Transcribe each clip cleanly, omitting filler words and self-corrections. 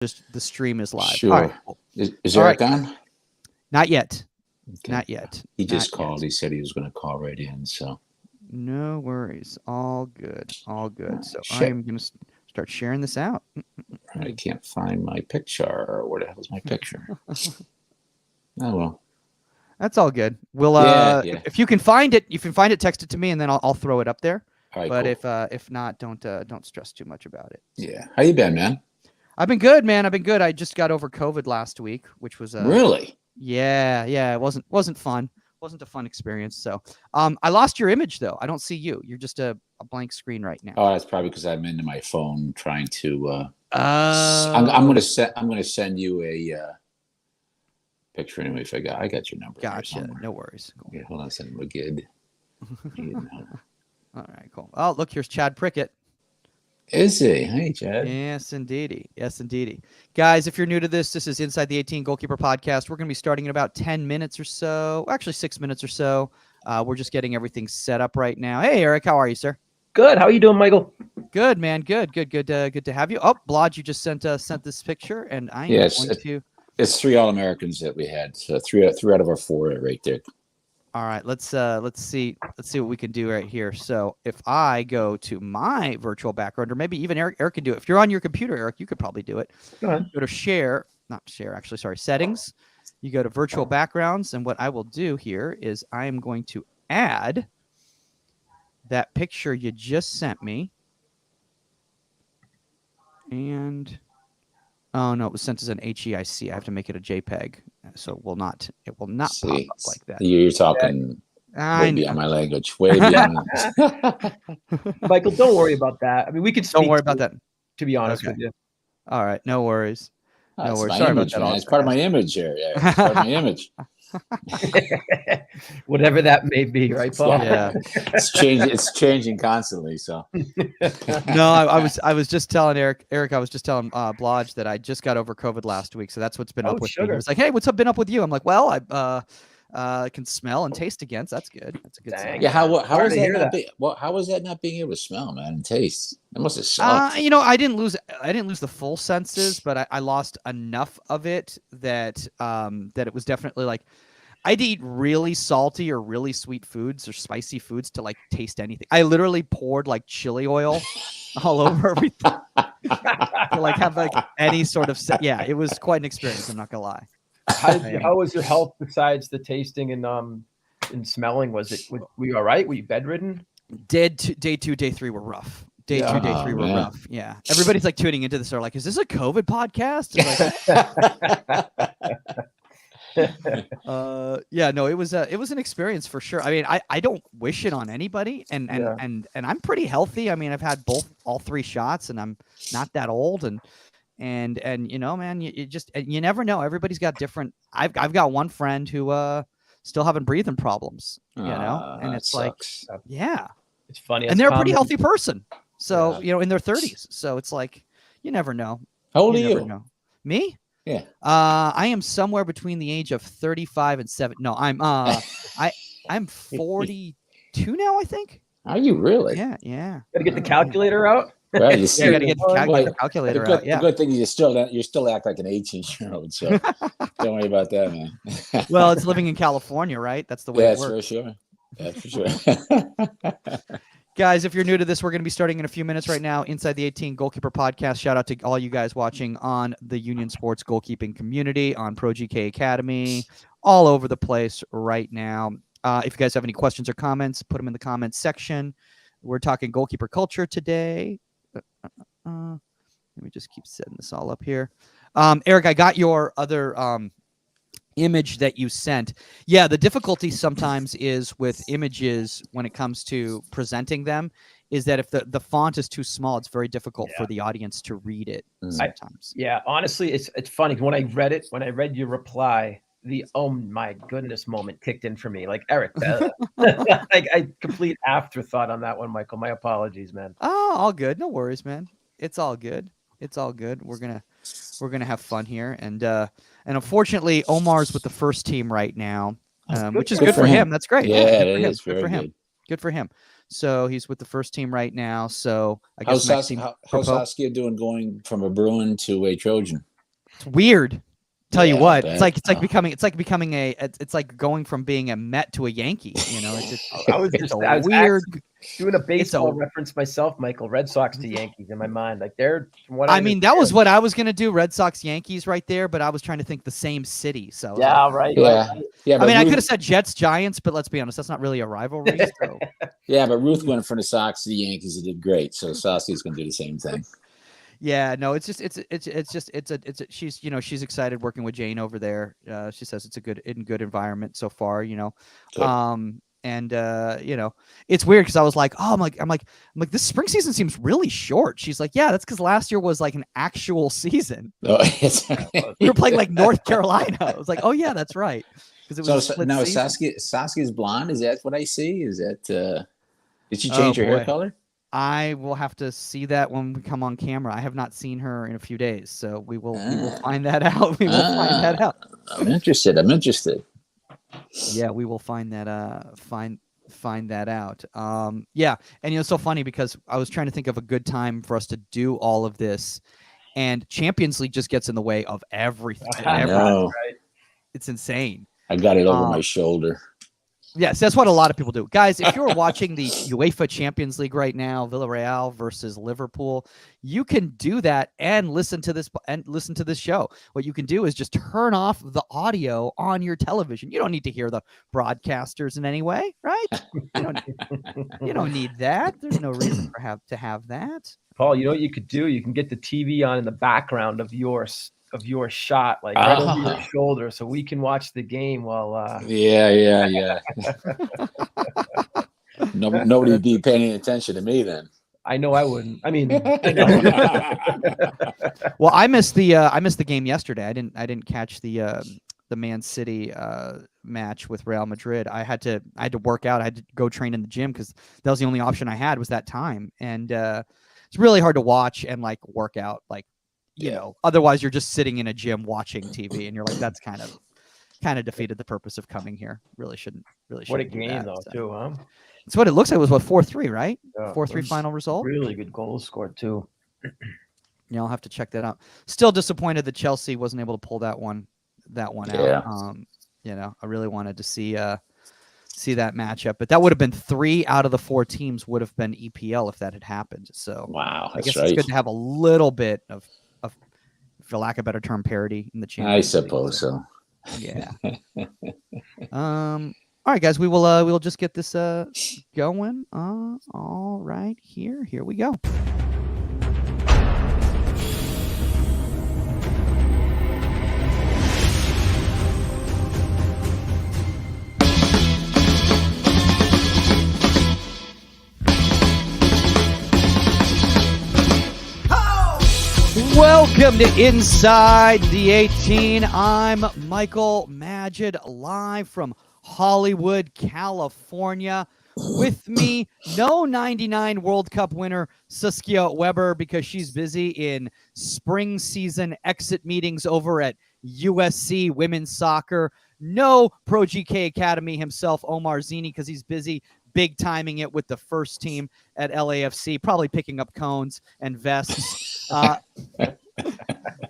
just the stream is live. Sure. All right, cool. Is Eric on? Not yet. Okay. Not yet. He just Not called. yet. He said he was going to call right in. So no worries. All good. All good. So Shit. I am going to start sharing this out. I can't find my picture. Where the hell is my picture? Oh well. That's all good. We'll Yeah. if you can find it, text it to me, and then I'll throw it up there. All right, But cool. if not, don't stress too much about it. Yeah. How you been, man? I've been good, man. I've been good. I just got over COVID last week, which was Really? Yeah. It wasn't fun. Wasn't a fun experience. So I lost your image though. I don't see you. You're just a blank screen right now. Oh, that's probably because I'm into my phone trying to. I'm gonna send you a picture anyway. If I got your number. Gotcha. No worries. Cool. Yeah, hold on a second. We're good. All right, cool. Oh, look, here's Chad Prickett. Is he? Hey, Chad. Yes, indeedy. Yes, indeedy. Guys, if you're new to this is Inside the 18 Goalkeeper Podcast. We're going to be starting in about 10 minutes or so. Actually, 6 minutes or so. We're just getting everything set up right now. Hey, Eric, how are you, sir? Good. How are you doing, Michael? Good, man. Good to have you. Oh, Blodgett, you just sent this picture, and I am going to. It's 3 All-Americans that we had. So three out of our 4 right there. All right, let's see what we can do right here. So if I go to my virtual background, or maybe even Eric can do it. If you're on your computer, Eric, you could probably do it. Go ahead. Go to settings. You go to virtual backgrounds, and what I will do here is I am going to add that picture you just sent me. And oh no, it was sent as an HEIC. I have to make it a JPEG, so it will not pop up like that. You're talking way beyond my language. Way beyond. Michael, don't worry about that. I mean, we could speak. Don't worry about that. To be honest with you. All right, no worries. No worries. Sorry about that. It's part of my image here. Yeah, it's part of my image. Whatever that may be, right, Paul? Yeah, it's changing constantly. So no, I was just telling Eric. I was just telling Blodgett that I just got over COVID last week, so that's what's been up with me. He was like, "Hey, what's been up with you?" I'm like, "Well, I can smell and taste again. So that's good. That's a good sign." Yeah, how was that? How was that not being able to smell, man, and taste? It must have sucked. I didn't lose the full senses, but I lost enough of it that it was definitely like I'd eat really salty or really sweet foods or spicy foods to like taste anything. I literally poured like chili oil all over everything to like have like any sort of yeah, it was quite an experience. I'm not gonna lie. How was your health besides the tasting and smelling? Were you all right? Were you bedridden? Day 2, day 3 were rough. Day 2, day 3 were rough. Yeah. Everybody's like tuning into this. They're like, is this a COVID podcast? Yeah, no, it was an experience for sure. I mean, I don't wish it on anybody, and I'm pretty healthy. I mean, I've had all 3 shots, and I'm not that old, and you know, man, you never know. Everybody's got different. I've got one friend who still having breathing problems, you know, and it's sucks. like, yeah, it's funny, and they're a pretty healthy person. So you know, in their 30s. So it's like, you never know. How old are you? Know. Me? Yeah. I am somewhere between the age of 35 and 7. No, I'm 42 now, I think. Are you really? Yeah. Gotta get the calculator out. Well, you see, gotta get the calculator out. Yeah. The good thing is you still act like an 18-year-old, so don't worry about that, man. Well, it's living in California, right? That's the way it works. For sure. That's for sure. Guys, if you're new to this, we're going to be starting in a few minutes right now. Inside the 18 Goalkeeper Podcast. Shout out to all you guys watching on the Union Sports goalkeeping community, on Pro GK Academy, all over the place right now. If you guys have any questions or comments, put them in the comments section. We're talking goalkeeper culture today. Let me just keep setting this all up here. Eric, I got your other image that you sent. Yeah, the difficulty sometimes is with images when it comes to presenting them is that if the font is too small, it's very difficult for the audience to read it sometimes. Honestly, it's funny. When I read your reply, the oh my goodness moment kicked in for me. Like, Eric, like I complete afterthought on that one, Michael. My apologies, man. Oh, all good. No worries, man. It's all good. It's all good. We're gonna have fun here, and unfortunately, Omar's with the first team right now, which is good for him. That's great. Yeah, it is very good. Good for him. So he's with the first team right now. So I guess how's Saskia doing, going from a Bruin to a Trojan? It's weird. Tell you Yeah, what, I it's like bet. becoming it's like going from being a Met to a Yankee. You know, I was it's a I was weird. actually doing a baseball a- reference myself, Michael. Red Sox to Yankees in my mind. Like they're from what I mean, that was understand- what I was gonna do, Red Sox Yankees right there, but I was trying to think the same city. So I was like, Yeah, right. Yeah, yeah, I but mean, I could have Ruth, said Jets Giants, but let's be honest, that's not really a rivalry. So yeah, but Ruth went from the Sox to the Yankees and did great. So Saucy's going to do the same thing. yeah, no, it's just she's she's excited working with Jane over there. She says it's a good environment so far. Good. And it's weird because I was like, oh, I'm like this spring season seems really short. She's like, yeah, that's because last year was like an actual season. Oh, it's, We were playing like North Carolina. I was like, oh yeah, that's right, because it was so a split now season. Saskia's blonde. Is that what I see? Is that did she Oh, change her hair boy. color? I will have to see that when we come on camera. I have not seen her in a few days, so we will find that out. We will find that out. I'm interested. Yeah, we will find that find that out. Yeah, and it's so funny because I was trying to think of a good time for us to do all of this, and Champions League just gets in the way of everything. I know. It's insane. I got it over my shoulder. Yes, that's what a lot of people do. Guys, if you're watching the UEFA Champions League right now, Villarreal versus Liverpool, you can do that and listen to this show. What you can do is just turn off the audio on your television. You don't need to hear the broadcasters in any way, right? You don't need that. There's no reason to have that. Paul, you know what you could do? You can get the TV on in the background of your shot, like right over your shoulder, so we can watch the game while. Yeah. Nobody would be paying attention to me then. I know I wouldn't. I mean, well, I missed the game yesterday. I didn't catch the Man City match with Real Madrid. I had to work out. I had to go train in the gym because that was the only option I had was that time, and it's really hard to watch and like work out like. Otherwise you're just sitting in a gym watching TV and you're like, that's kind of defeated the purpose of coming here. Really shouldn't. What a game though, too, huh? It's what it looks like. It was 4-3, right? Yeah, 4-3 final result. Really good goals scored too. Yeah, I'll have to check that out. Still disappointed that Chelsea wasn't able to pull that one out. I really wanted to see that matchup, but that would have been 3 out of the 4 teams would have been EPL if that had happened. So wow, I guess it's good to have a little bit of, for lack of a better term, parity in the Champions League. I suppose so. Yeah. All right, guys, we will just get this going. All right, here we go. Welcome to Inside the 18. I'm Michael Magid, live from Hollywood, California. With me, no 99 World Cup winner Saskia Weber because she's busy in spring season exit meetings over at USC Women's Soccer. No Pro GK Academy himself, OMAR Zini, because he's busy big timing it with the first team at LAFC, probably picking up cones and vests.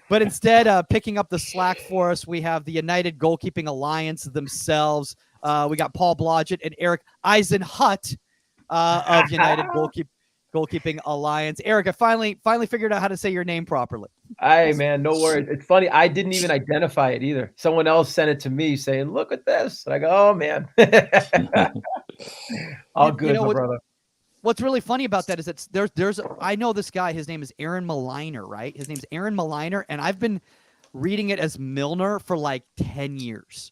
But instead, picking up the slack for us, we have the United Goalkeeping Alliance themselves. We got Paul Blodgett and Erik Eisenhunt of United Goalkeeping Alliance. Erik, I finally figured out how to say your name properly. Hey, man, no worries. It's funny. I didn't even identify it either. Someone else sent it to me saying, look at this. And I go, oh, man. All good, my brother. What's really funny about that is that I know this guy, his name is Aaron Maliner, right? His name's Aaron Maliner, and I've been reading it as Milner for like 10 years.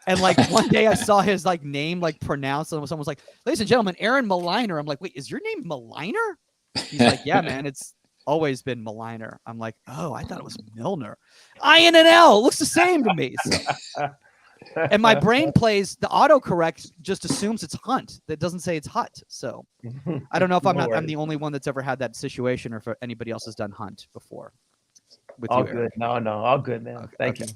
And like one day I saw his like name like pronounced, and someone was like, ladies and gentlemen, Aaron Maliner. I'm like, wait, is your name Maliner? He's like, yeah, man, it's always been Maliner. I'm like, oh, I thought it was Milner. I-N-N-L, looks the same to me. So. And my brain plays the autocorrect, just assumes it's Hunt. That doesn't say it's Hut. So I don't know if I'm the only one that's ever had that situation, or if anybody else has done Hunt before. With all you, good. Erik. No, all good, man. Okay, Thank you.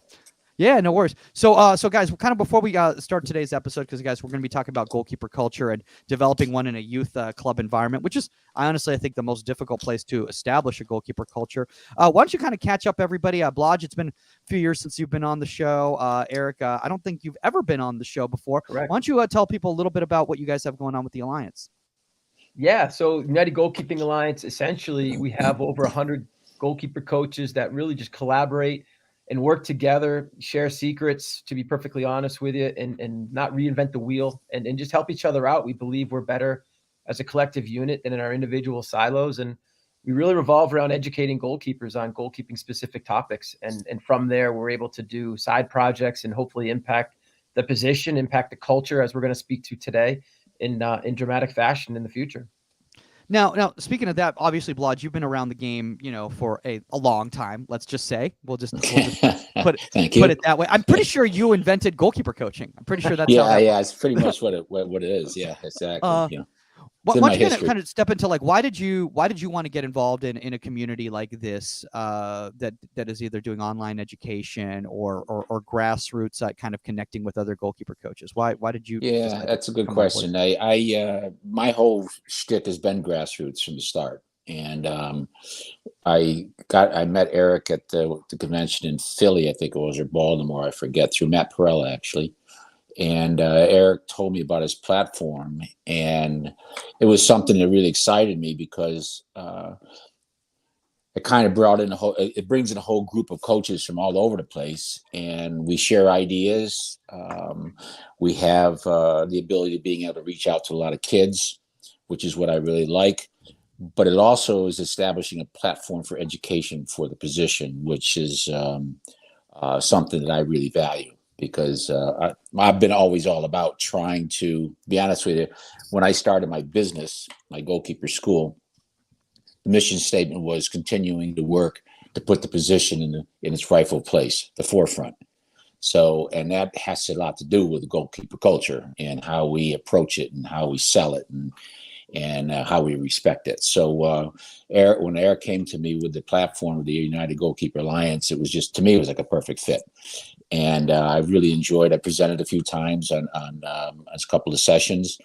Yeah, no worries. So, guys, kind of before we start today's episode, because guys, we're going to be talking about goalkeeper culture and developing one in a youth club environment, which is, I think the most difficult place to establish a goalkeeper culture. Why don't you kind of catch up, everybody? Blodge, it's been a few years since you've been on the show. Eric, I don't think you've ever been on the show before. Correct. Why don't you tell people a little bit about what you guys have going on with the Alliance? Yeah, so United Goalkeeping Alliance, essentially, we have over 100 goalkeeper coaches that really just collaborate and work together, share secrets, to be perfectly honest with you, and not reinvent the wheel and just help each other out. We believe we're better as a collective unit than in our individual silos. And we really revolve around educating goalkeepers on goalkeeping specific topics. And from there, we're able to do side projects and hopefully impact the position, impact the culture, as we're going to speak to today, in dramatic fashion in the future. Now, speaking of that, obviously, Blodge, you've been around the game, for a long time. Let's just say we'll just put it that way. I'm pretty sure you invented goalkeeper coaching. I'm pretty sure that's yeah. It's pretty much what it is. Yeah, exactly. Why don't you kind of step into why did you want to get involved in a community like this that is either doing online education or grassroots kind of connecting with other goalkeeper coaches? Why did you? Yeah, that's a good question. I my whole shtick has been grassroots from the start, and I met Eric at the convention in Philly, I think it was, or Baltimore, I forget, through Matt Perella actually. And Eric told me about his platform, and it was something that really excited me because it kind of brought in it brings in a whole group of coaches from all over the place, and we share ideas. We have the ability of being able to reach out to a lot of kids, which is what I really like. But it also is establishing a platform for education for the position, which is something that I really value. Because I've been always all about trying to be honest with you. When I started my business, my goalkeeper school, the mission statement was continuing to work to put the position in its rightful place, the forefront. So, and that has a lot to do with the goalkeeper culture and how we approach it and how we sell it and how we respect it. So when Eric came to me with the platform of the United Goalkeeper Alliance, it was just, to me, it was like a perfect fit. And I really enjoyed it. I presented a few times on a couple of sessions,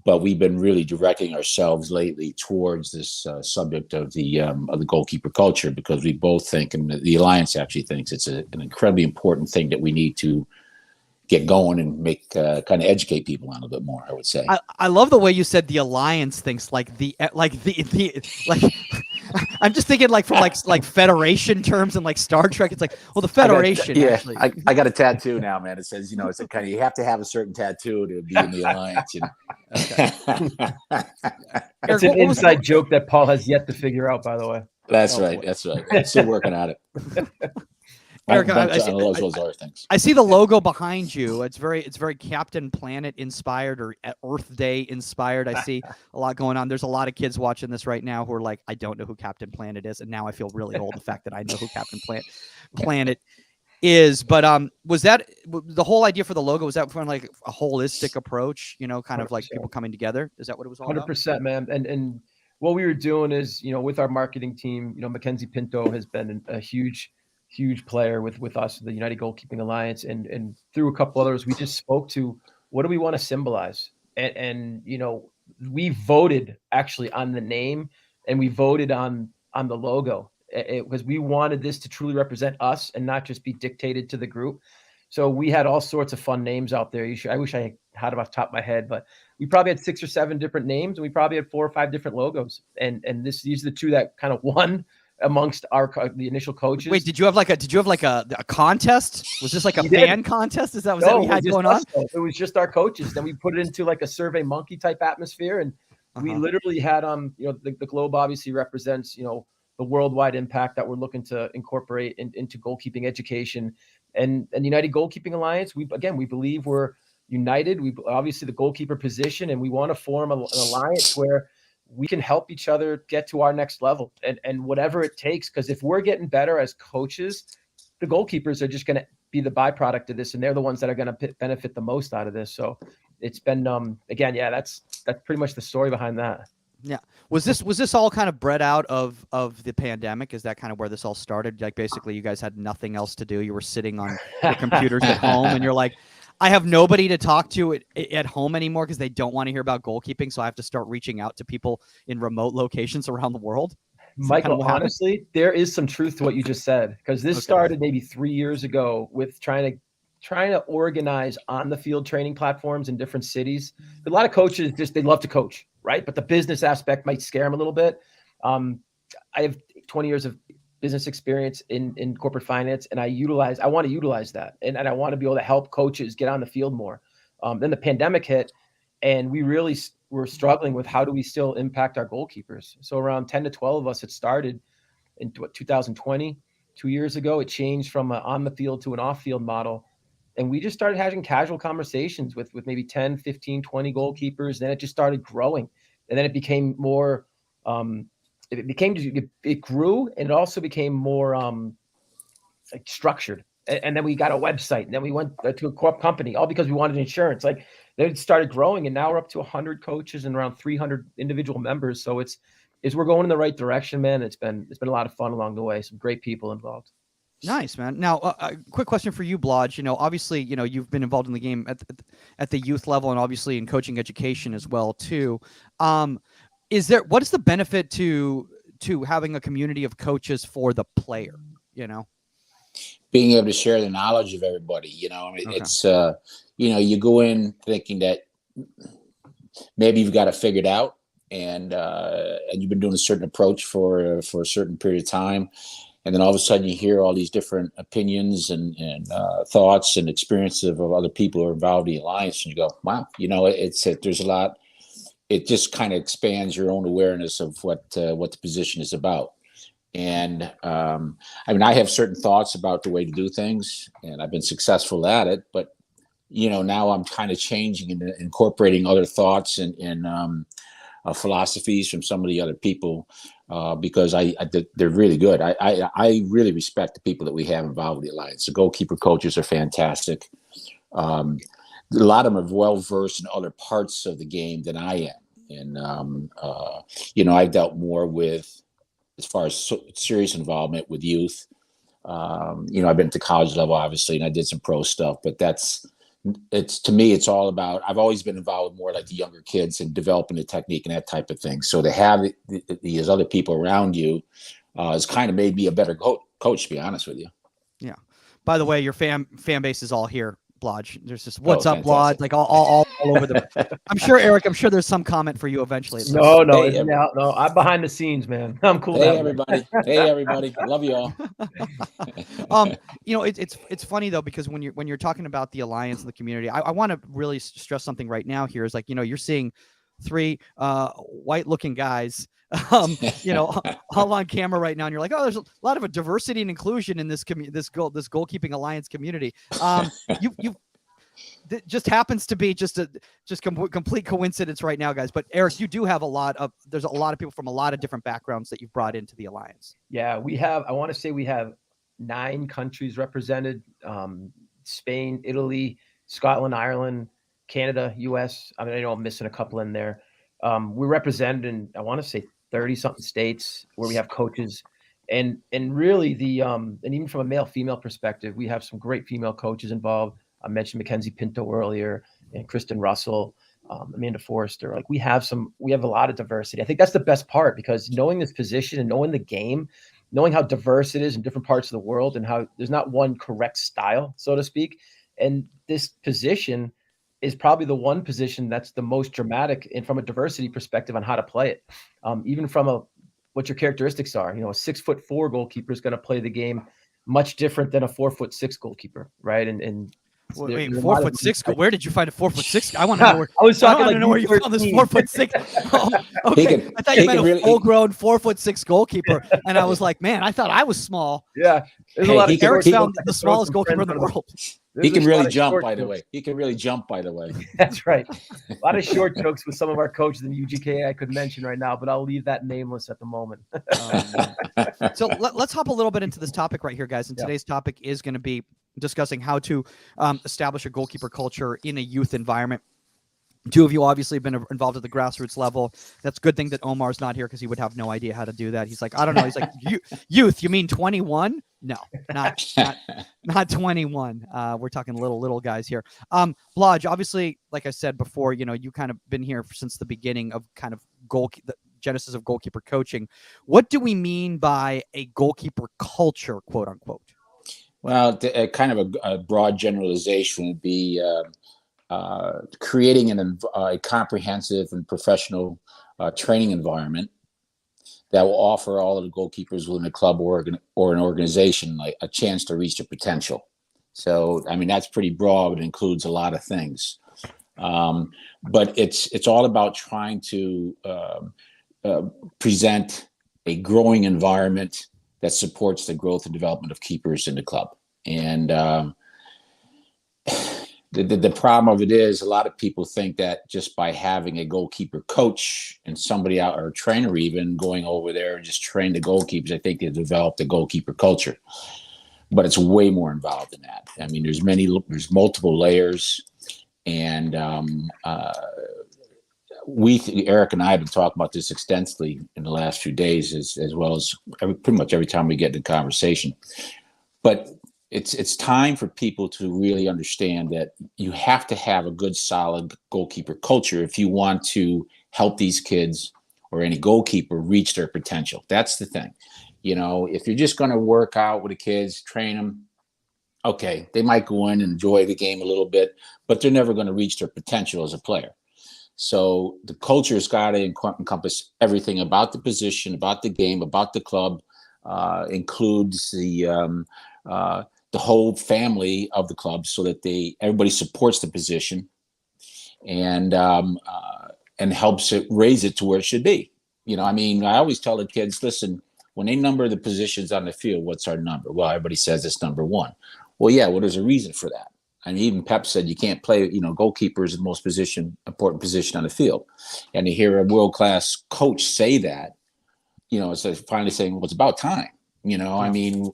but we've been really directing ourselves lately towards this subject of the goalkeeper culture, because we both think, and the Alliance actually thinks, it's an incredibly important thing that we need to get going and make kind of educate people on a little bit more, I would say. I love the way you said the Alliance thinks like the I'm just thinking from Federation terms and Star Trek. It's the Federation. Actually. I got a tattoo now, man. It says, it's a kind of, you have to have a certain tattoo to be in the Alliance, Okay. It's an inside joke that Paul has yet to figure out, by the way. That's right. That's right. I'm still working on it. Eric, I see the logo behind you. It's very Captain Planet inspired or Earth Day inspired. I see a lot going on. There's a lot of kids watching this right now who are like, I don't know who Captain Planet is, and now I feel really old. The fact that I know who Captain Planet is. But was that the whole idea for the logo? Was that from a holistic approach? Kind of like people coming together. Is that what it was all 100%, man. And what we were doing is, with our marketing team, Mackenzie Pinto has been a huge player with us, the United Goalkeeping Alliance, and through a couple others, we just spoke to what do we want to symbolize, and we voted actually on the name, and we voted on the logo, because we wanted this to truly represent us and not just be dictated to the group. So we had all sorts of fun names out there. I wish I had them off the top of my head, but we probably had 6 or 7 different names, and we probably had 4 or 5 different logos, and these are the two that kind of won amongst the initial coaches. Wait, did you have a contest? Was this a fan contest? Was that what we had going on? It was just our coaches. Then we put it into a Survey Monkey type atmosphere, and we literally had the globe obviously represents the worldwide impact that we're looking to incorporate into goalkeeping education, and United Goalkeeping Alliance. We believe we're united. We obviously the goalkeeper position, and we want to form an alliance where we can help each other get to our next level, and whatever it takes. Because if we're getting better as coaches, the goalkeepers are just going to be the byproduct of this, and they're the ones that are going to benefit the most out of this. So it's been, that's pretty much the story behind that. Yeah. Was this all kind of bred out of the pandemic? Is that kind of where this all started? Like basically you guys had nothing else to do. You were sitting on your computers at home and you're like, I have nobody to talk to at home anymore because they don't want to hear about goalkeeping. So I have to start reaching out to people in remote locations around the world. Michael, honestly, there is some truth to what you just said, because this started maybe 3 years ago with trying to organize on the field training platforms in different cities. A lot of coaches they love to coach, right? But the business aspect might scare them a little bit. I have 20 years of business experience in corporate finance, and I want to utilize that. And I want to be able to help coaches get on the field more. Then the pandemic hit, and we really were struggling with how do we still impact our goalkeepers. So around 10 to 12 of us had started in 2020, 2 years ago. It changed from an on the field to an off field model. And we just started having casual conversations with maybe 10, 15, 20 goalkeepers. Then it just started growing. And then it became more, it grew, and it also became more like structured. And then we got a website, and then we went to a corp company, all because we wanted insurance. Like then it started growing, and now we're up to 100 coaches and around 300 individual members. So we're going in the right direction, man. It's been a lot of fun along the way. Some great people involved. Nice, man. Now, a quick question for you, Blodge. Obviously, you've been involved in the game at the youth level, and obviously in coaching education as well too. What is the benefit to having a community of coaches for the player? Being able to share the knowledge of everybody. It's you go in thinking that maybe you've got it figured out, and you've been doing a certain approach for a certain period of time. And then all of a sudden you hear all these different opinions and thoughts and experiences of other people who are involved in the alliance. And you go, wow, there's a lot. It just kind of expands your own awareness of what the position is about. And I have certain thoughts about the way to do things, and I've been successful at it. But, now I'm kind of changing and incorporating other thoughts and philosophies from some of the other people. Because they're really good. I really respect the people that we have involved with the Alliance. The goalkeeper coaches are fantastic. A lot of them are well versed in other parts of the game than I am. And I've dealt more with, as far as serious involvement with youth. I've been to college level, obviously, and I did some pro stuff. But to me, it's all about, I've always been involved with more like the younger kids and developing the technique and that type of thing. So to have these other people around you has kind of made me a better coach, to be honest with you. Yeah. By the way, your fan base is all here, Blodge. There's just what's up, Blodge, like all over the. I'm sure, Eric. I'm sure there's some comment for you eventually. No, I'm behind the scenes, man. I'm cool. Hey, everybody. Hey, everybody. Love you all. It's funny though, because when you're talking about the alliance and the community, I want to really stress something right now here is like, you're seeing three white looking guys, all on camera right now. And you're like, oh, there's a lot of diversity and inclusion in this goalkeeping alliance community. That just happens to be just complete coincidence right now, guys. But Eric, you do have there's a lot of people from a lot of different backgrounds that you've brought into the alliance. Yeah, I want to say we have 9 countries represented: Spain, Italy, Scotland, Ireland, Canada, US. I know I'm missing a couple in there. We're represented in, I want to say 30 something states where we have coaches, and really and even from a male female perspective, we have some great female coaches involved. I mentioned Mackenzie Pinto earlier, and Kristen Russell, Amanda Forrester. Like we have a lot of diversity. I think that's the best part, because knowing this position and knowing the game, knowing how diverse it is in different parts of the world, and how there's not one correct style, so to speak. And this position is probably the one position that's the most dramatic, and from a diversity perspective on how to play it. Even from what your characteristics are. A 6'4" goalkeeper is going to play the game much different than a 4'6" goalkeeper, right? And wait, 4'6"? Where did you find a 4'6"? I want to know where. I was talking to know where you found this 4'6". Oh, okay, I thought you meant a full-grown 4'6" goalkeeper, and I was like, man, I thought I was small. Yeah, Eric found the smallest goalkeeper in the world. He can really jump, by the way. He can really jump, by the way. That's right. A lot of short jokes with some of our coaches in UGKA I could mention right now, but I'll leave that nameless at the moment. So let's hop a little bit into this topic right here, guys. And today's topic is going to be discussing how to establish a goalkeeper culture in a youth environment. Two of you obviously have been involved at the grassroots level. That's a good thing that Omar's not here because he would have no idea how to do that. He's like, I don't know. He's like, youth, you mean 21? No, not 21. We're talking little guys here. Blodge, obviously, like I said before, you kind of been here since the beginning of kind of the genesis of goalkeeper coaching. What do we mean by a goalkeeper culture, quote unquote? Well, kind of a broad generalization would be creating a comprehensive and professional training environment that will offer all of the goalkeepers within a club or an organization like a chance to reach their potential. So, I mean, that's pretty broad. It includes a lot of things, but it's all about trying to present a growing environment that supports the growth and development of keepers in the club. And the problem of it is a lot of people think that just by having a goalkeeper coach and somebody out, or a trainer even, going over there and just train the goalkeepers, I think they develop the goalkeeper culture. But it's way more involved than that. I mean, there's multiple layers, and Eric and I have been talking about this extensively in the last few days, as well as pretty much every time we get into conversation. But it's time for people to really understand that you have to have a good, solid goalkeeper culture if you want to help these kids or any goalkeeper reach their potential. That's the thing. If you're just going to work out with the kids, train them, okay, they might go in and enjoy the game a little bit, but they're never going to reach their potential as a player. So the culture has got to encompass everything about the position, about the game, about the club, includes the whole family of the club, so that everybody supports the position and helps it raise it to where it should be. I mean, I always tell the kids, listen, when they number the positions on the field, what's our number? Well, everybody says it's number 1. Well, yeah, well, there's a reason for that. I mean, even Pep said you can't play, goalkeeper is the most important position on the field. And to hear a world-class coach say that, it's like finally saying, well, it's about time. I mean,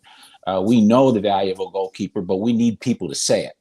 we know the value of a goalkeeper, but we need people to say it.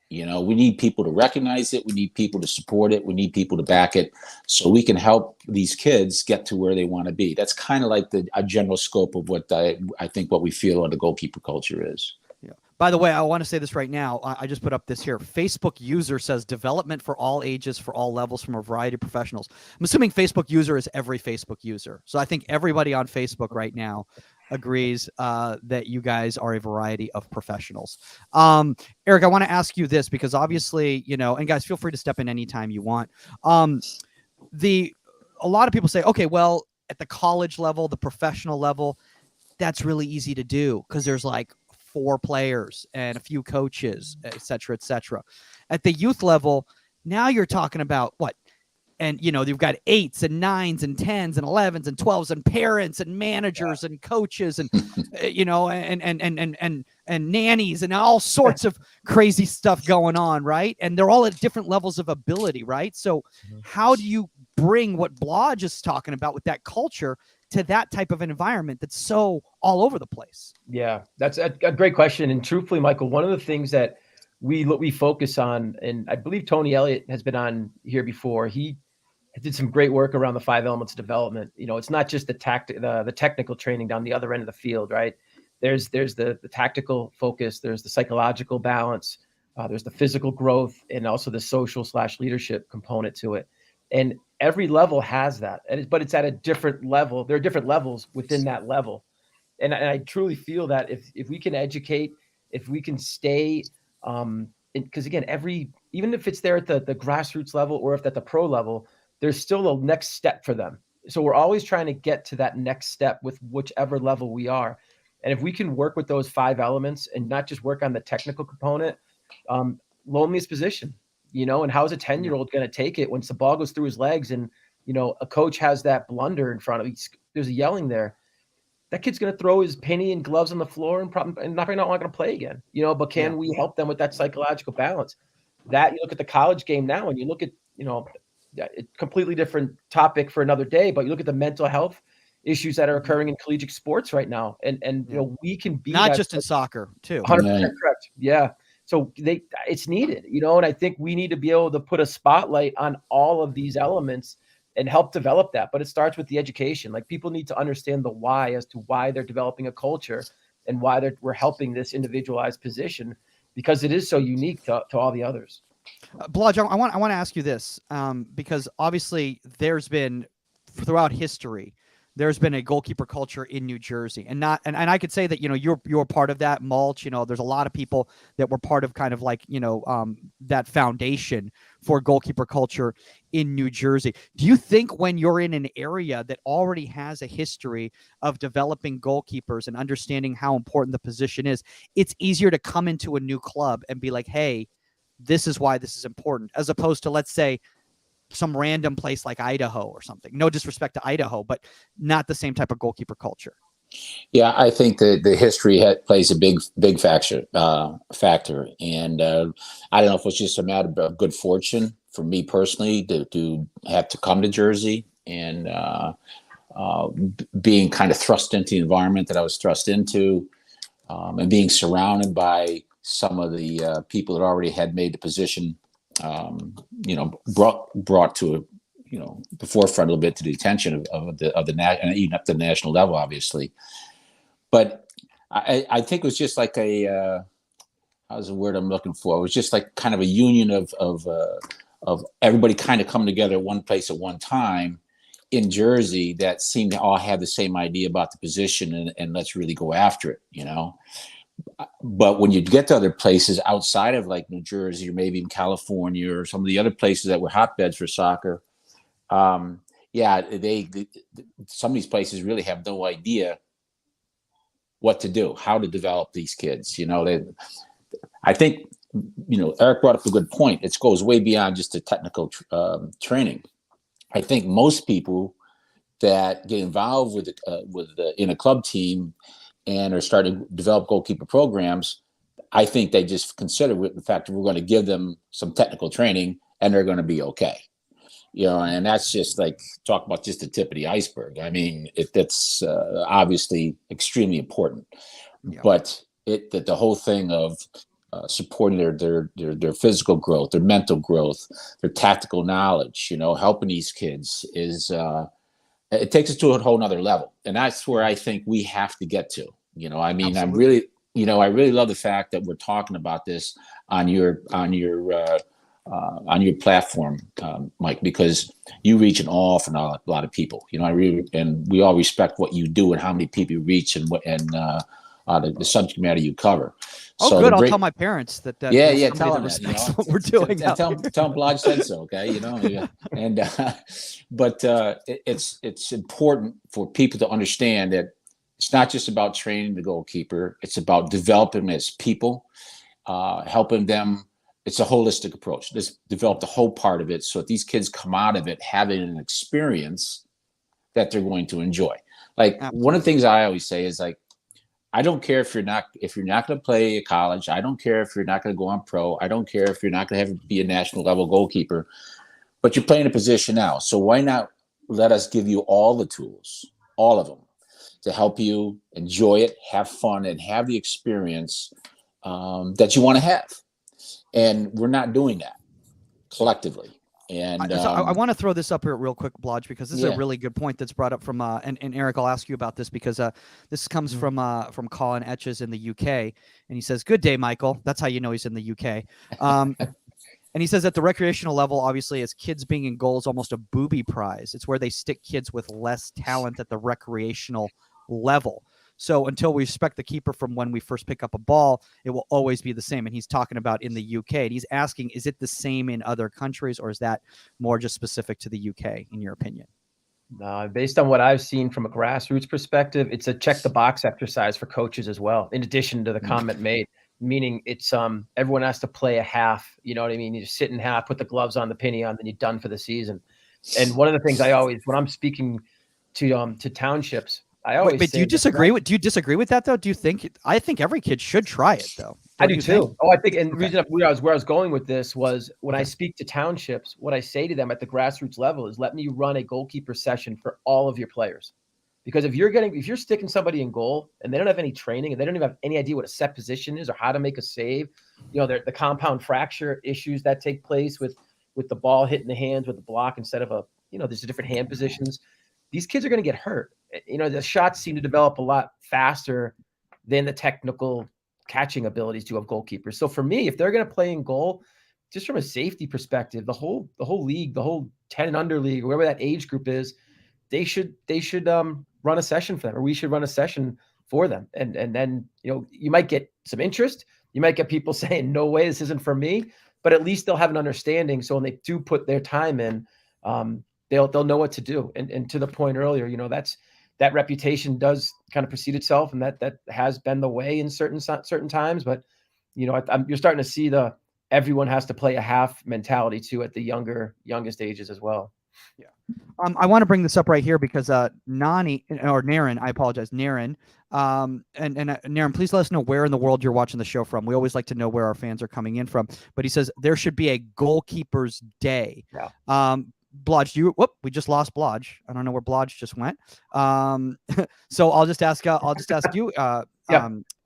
We need people to recognize it. We need people to support it. We need people to back it, so we can help these kids get to where they want to be. That's kind of like a general scope of what I think what we feel what the goalkeeper culture is. Yeah. By the way, I want to say this right now. I just put up this here. Facebook user says development for all ages, for all levels, from a variety of professionals. I'm assuming Facebook user is every Facebook user. So I think everybody on Facebook right now agrees that you guys are a variety of professionals. Eric, I want to ask you this because obviously, and guys, feel free to step in anytime you want. A lot of people say, okay, well, at the college level, the professional level, that's really easy to do because there's like 4 players and a few coaches, et cetera, et cetera. At the youth level, now you're talking about what? And, you've got 8s and 9s and 10s and 11s and 12s and parents and managers and coaches and, and nannies and all sorts of crazy stuff going on. Right. And they're all at different levels of ability. Right. So how do you bring what Blodge is talking about with that culture to that type of an environment that's so all over the place? Yeah, that's a great question. And truthfully, Michael, one of the things that we focus on, and I believe Tony Elliott has been on here before, he did some great work around the 5 elements of development. It's not just the technical training down the other end of the field, right? There's the tactical focus, there's the psychological balance, there's the physical growth, and also the social/leadership component to it. And every level has that, but it's at a different level. There are different levels within that level. And I truly feel that if we can educate, if we can stay, because again, even if it's there at the grassroots level or if at the pro level, there's still a next step for them. So we're always trying to get to that next step with whichever level we are. And if we can work with those 5 elements and not just work on the technical component, loneliest position, and how is a 10-year-old going to take it when the ball goes through his legs and, a coach has that blunder in front of him, there's a yelling there. That kid's going to throw his penny and gloves on the floor and probably not going to play again, but can we help them with that psychological balance? That you look at the college game now and you look at, a completely different topic for another day, but you look at the mental health issues that are occurring in collegiate sports right now. And we can be not just in soccer too. 100% correct. Yeah. So it's needed, and I think we need to be able to put a spotlight on all of these elements and help develop that. But it starts with the education. Like, people need to understand the why as to why they're developing a culture and why we're helping this individualized position, because it is so unique to all the others. Blodgett, I want to ask you this, because obviously there's been, throughout history, there's been a goalkeeper culture in New Jersey, and I could say that, you're part of that, Mulch. There's a lot of people that were part of kind of like, that foundation for goalkeeper culture in New Jersey. Do you think when you're in an area that already has a history of developing goalkeepers and understanding how important the position is, it's easier to come into a new club and be like, hey, this is why this is important, as opposed to, let's say, some random place like Idaho or something? No disrespect to Idaho, but not the same type of goalkeeper culture. Yeah, I think that the history plays a big factor. And I don't know if it's just a matter of good fortune for me personally to have to come to Jersey and being kind of thrust into the environment that I was thrust into, and being surrounded by some of the people that already had made the position, brought to the forefront a little bit, to the attention of the and even up to the national level, obviously. But I think it was just like how's the word I'm looking for? It was just like kind of a union of everybody kind of coming together at one place at one time in Jersey that seemed to all have the same idea about the position, and let's really go after it, But when you get to other places outside of like New Jersey, or maybe in California, or some of the other places that were hotbeds for soccer, some of these places really have no idea what to do, how to develop these kids. I think, Eric brought up a good point. It goes way beyond just the technical training. I think most people that get involved in a club team and are starting to develop goalkeeper programs, I think they just consider the fact that we're going to give them some technical training and they're going to be okay. And that's just like, talk about just the tip of the iceberg. I mean, that's obviously extremely important, but the whole thing of supporting their physical growth, their mental growth, their tactical knowledge, helping these kids is, it takes us to a whole nother level. And that's where I think we have to get to. I mean, Absolutely. I really love the fact that we're talking about this on your platform, Mike, because you reach an awful lot of people. And we all respect what you do and how many people you reach and the subject matter you cover. Oh, so good. I'll tell my parents that. Tell them respects what we're doing. Tell them Blodgett said so. Okay, and but it's important for people to understand that it's not just about training the goalkeeper. It's about developing them as people, helping them. It's a holistic approach. Let's develop the whole part of it so that these kids come out of it having an experience that they're going to enjoy. Like, absolutely. One of the things I always say is, like, I don't care if you're not going to play at college. I don't care if you're not going to go on pro. I don't care if you're not going to be a national level goalkeeper, but you're playing a position now. So why not let us give you all the tools, all of them, to help you enjoy it, have fun, and have the experience that you want to have. And we're not doing that collectively. And I want to throw this up here real quick, Blodgett, because this is a really good point that's brought up from and Eric, I'll ask you about this because this comes from Colin Etches in the UK, and he says, "Good day, Michael." That's how you know he's in the UK. And he says at the recreational level, obviously, as kids being in goal is almost a booby prize. It's where they stick kids with less talent at the recreational level. So until we respect the keeper from when we first pick up a ball, it will always be the same. And he's talking about in the UK. And he's asking, is it the same in other countries, or is that more just specific to the UK, in your opinion? No, based on what I've seen from a grassroots perspective, it's a check the box exercise for coaches as well, in addition to the comment made. Meaning it's everyone has to play a half, you know what I mean? You just sit in half, put the gloves on, the penny on, then you're done for the season. And one of the things I always, when I'm speaking to townships, I always do you disagree with that though? Do you think I think every kid should try it though? I do too. Oh, I think, and the reason where I was going with this was when I speak to townships, what I say to them at the grassroots level is, let me run a goalkeeper session for all of your players. Because if you're sticking somebody in goal and they don't have any training and they don't even have any idea what a set position is or how to make a save the compound fracture issues that take place with the ball hitting the hands with the block instead of there's different hand positions. These kids are going to get hurt. The shots seem to develop a lot faster than the technical catching abilities do of goalkeepers. So for me, if they're going to play in goal, just from a safety perspective, the whole league, the whole 10 and under league, wherever that age group is, they should run a session for them, or we should run a session for them. And then, you might get some interest. You might get people saying, no way, this isn't for me, but at least they'll have an understanding. So when they do put their time in, they'll know what to do. And to the point earlier, that reputation does kind of precede itself, and that has been the way in certain times. But you're starting to see everyone has to play a half mentality too at the youngest ages as well. Yeah. I want to bring this up right here because Naren, I apologize, Naren. And Naren, please let us know where in the world you're watching the show from. We always like to know where our fans are coming in from. But he says there should be a goalkeeper's day. Yeah. Blodge, we just lost Blodge. I don't know where Blodge just went. So I'll just ask you,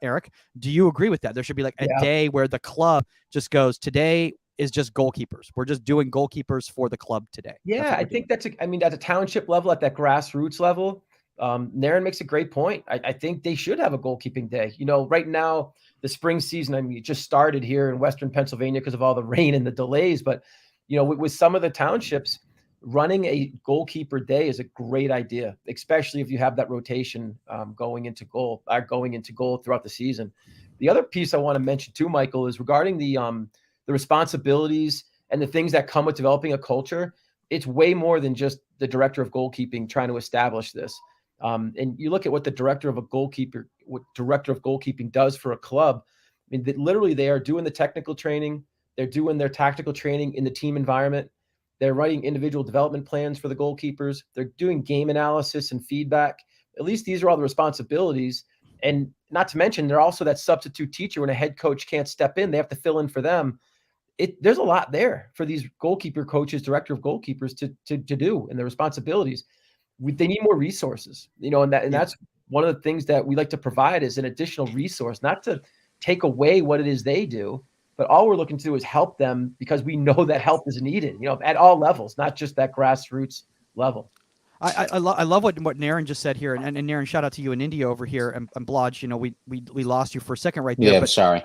Eric, do you agree with that? There should be like a day where the club just goes, today is just goalkeepers. We're just doing goalkeepers for the club today. Yeah, I think at a township level, at that grassroots level, Naren makes a great point. I think they should have a goalkeeping day. Right now, the spring season, it just started here in Western Pennsylvania because of all the rain and the delays. But, with some of the townships, running a goalkeeper day is a great idea, especially if you have that rotation going into goal throughout the season. The other piece I want to mention too, Michael, is regarding the responsibilities and the things that come with developing a culture. It's way more than just the director of goalkeeping trying to establish this. And you look at what the director of goalkeeping does for a club. Literally they are doing the technical training. They're doing their tactical training in the team environment. They're writing individual development plans for the goalkeepers. They're doing game analysis and feedback. At least these are all the responsibilities. And not to mention, they're also that substitute teacher when a head coach can't step in. They have to fill in for them. There's a lot there for these goalkeeper coaches, director of goalkeepers to do, and their responsibilities. They need more resources, that's one of the things that we like to provide is an additional resource, not to take away what it is they do, but all we're looking to do is help them because we know that help is needed, at all levels, not just that grassroots level. I love what Naren just said here, and Naren, shout out to you in India over here, and Blodge, we lost you for a second right there. Yeah, but sorry.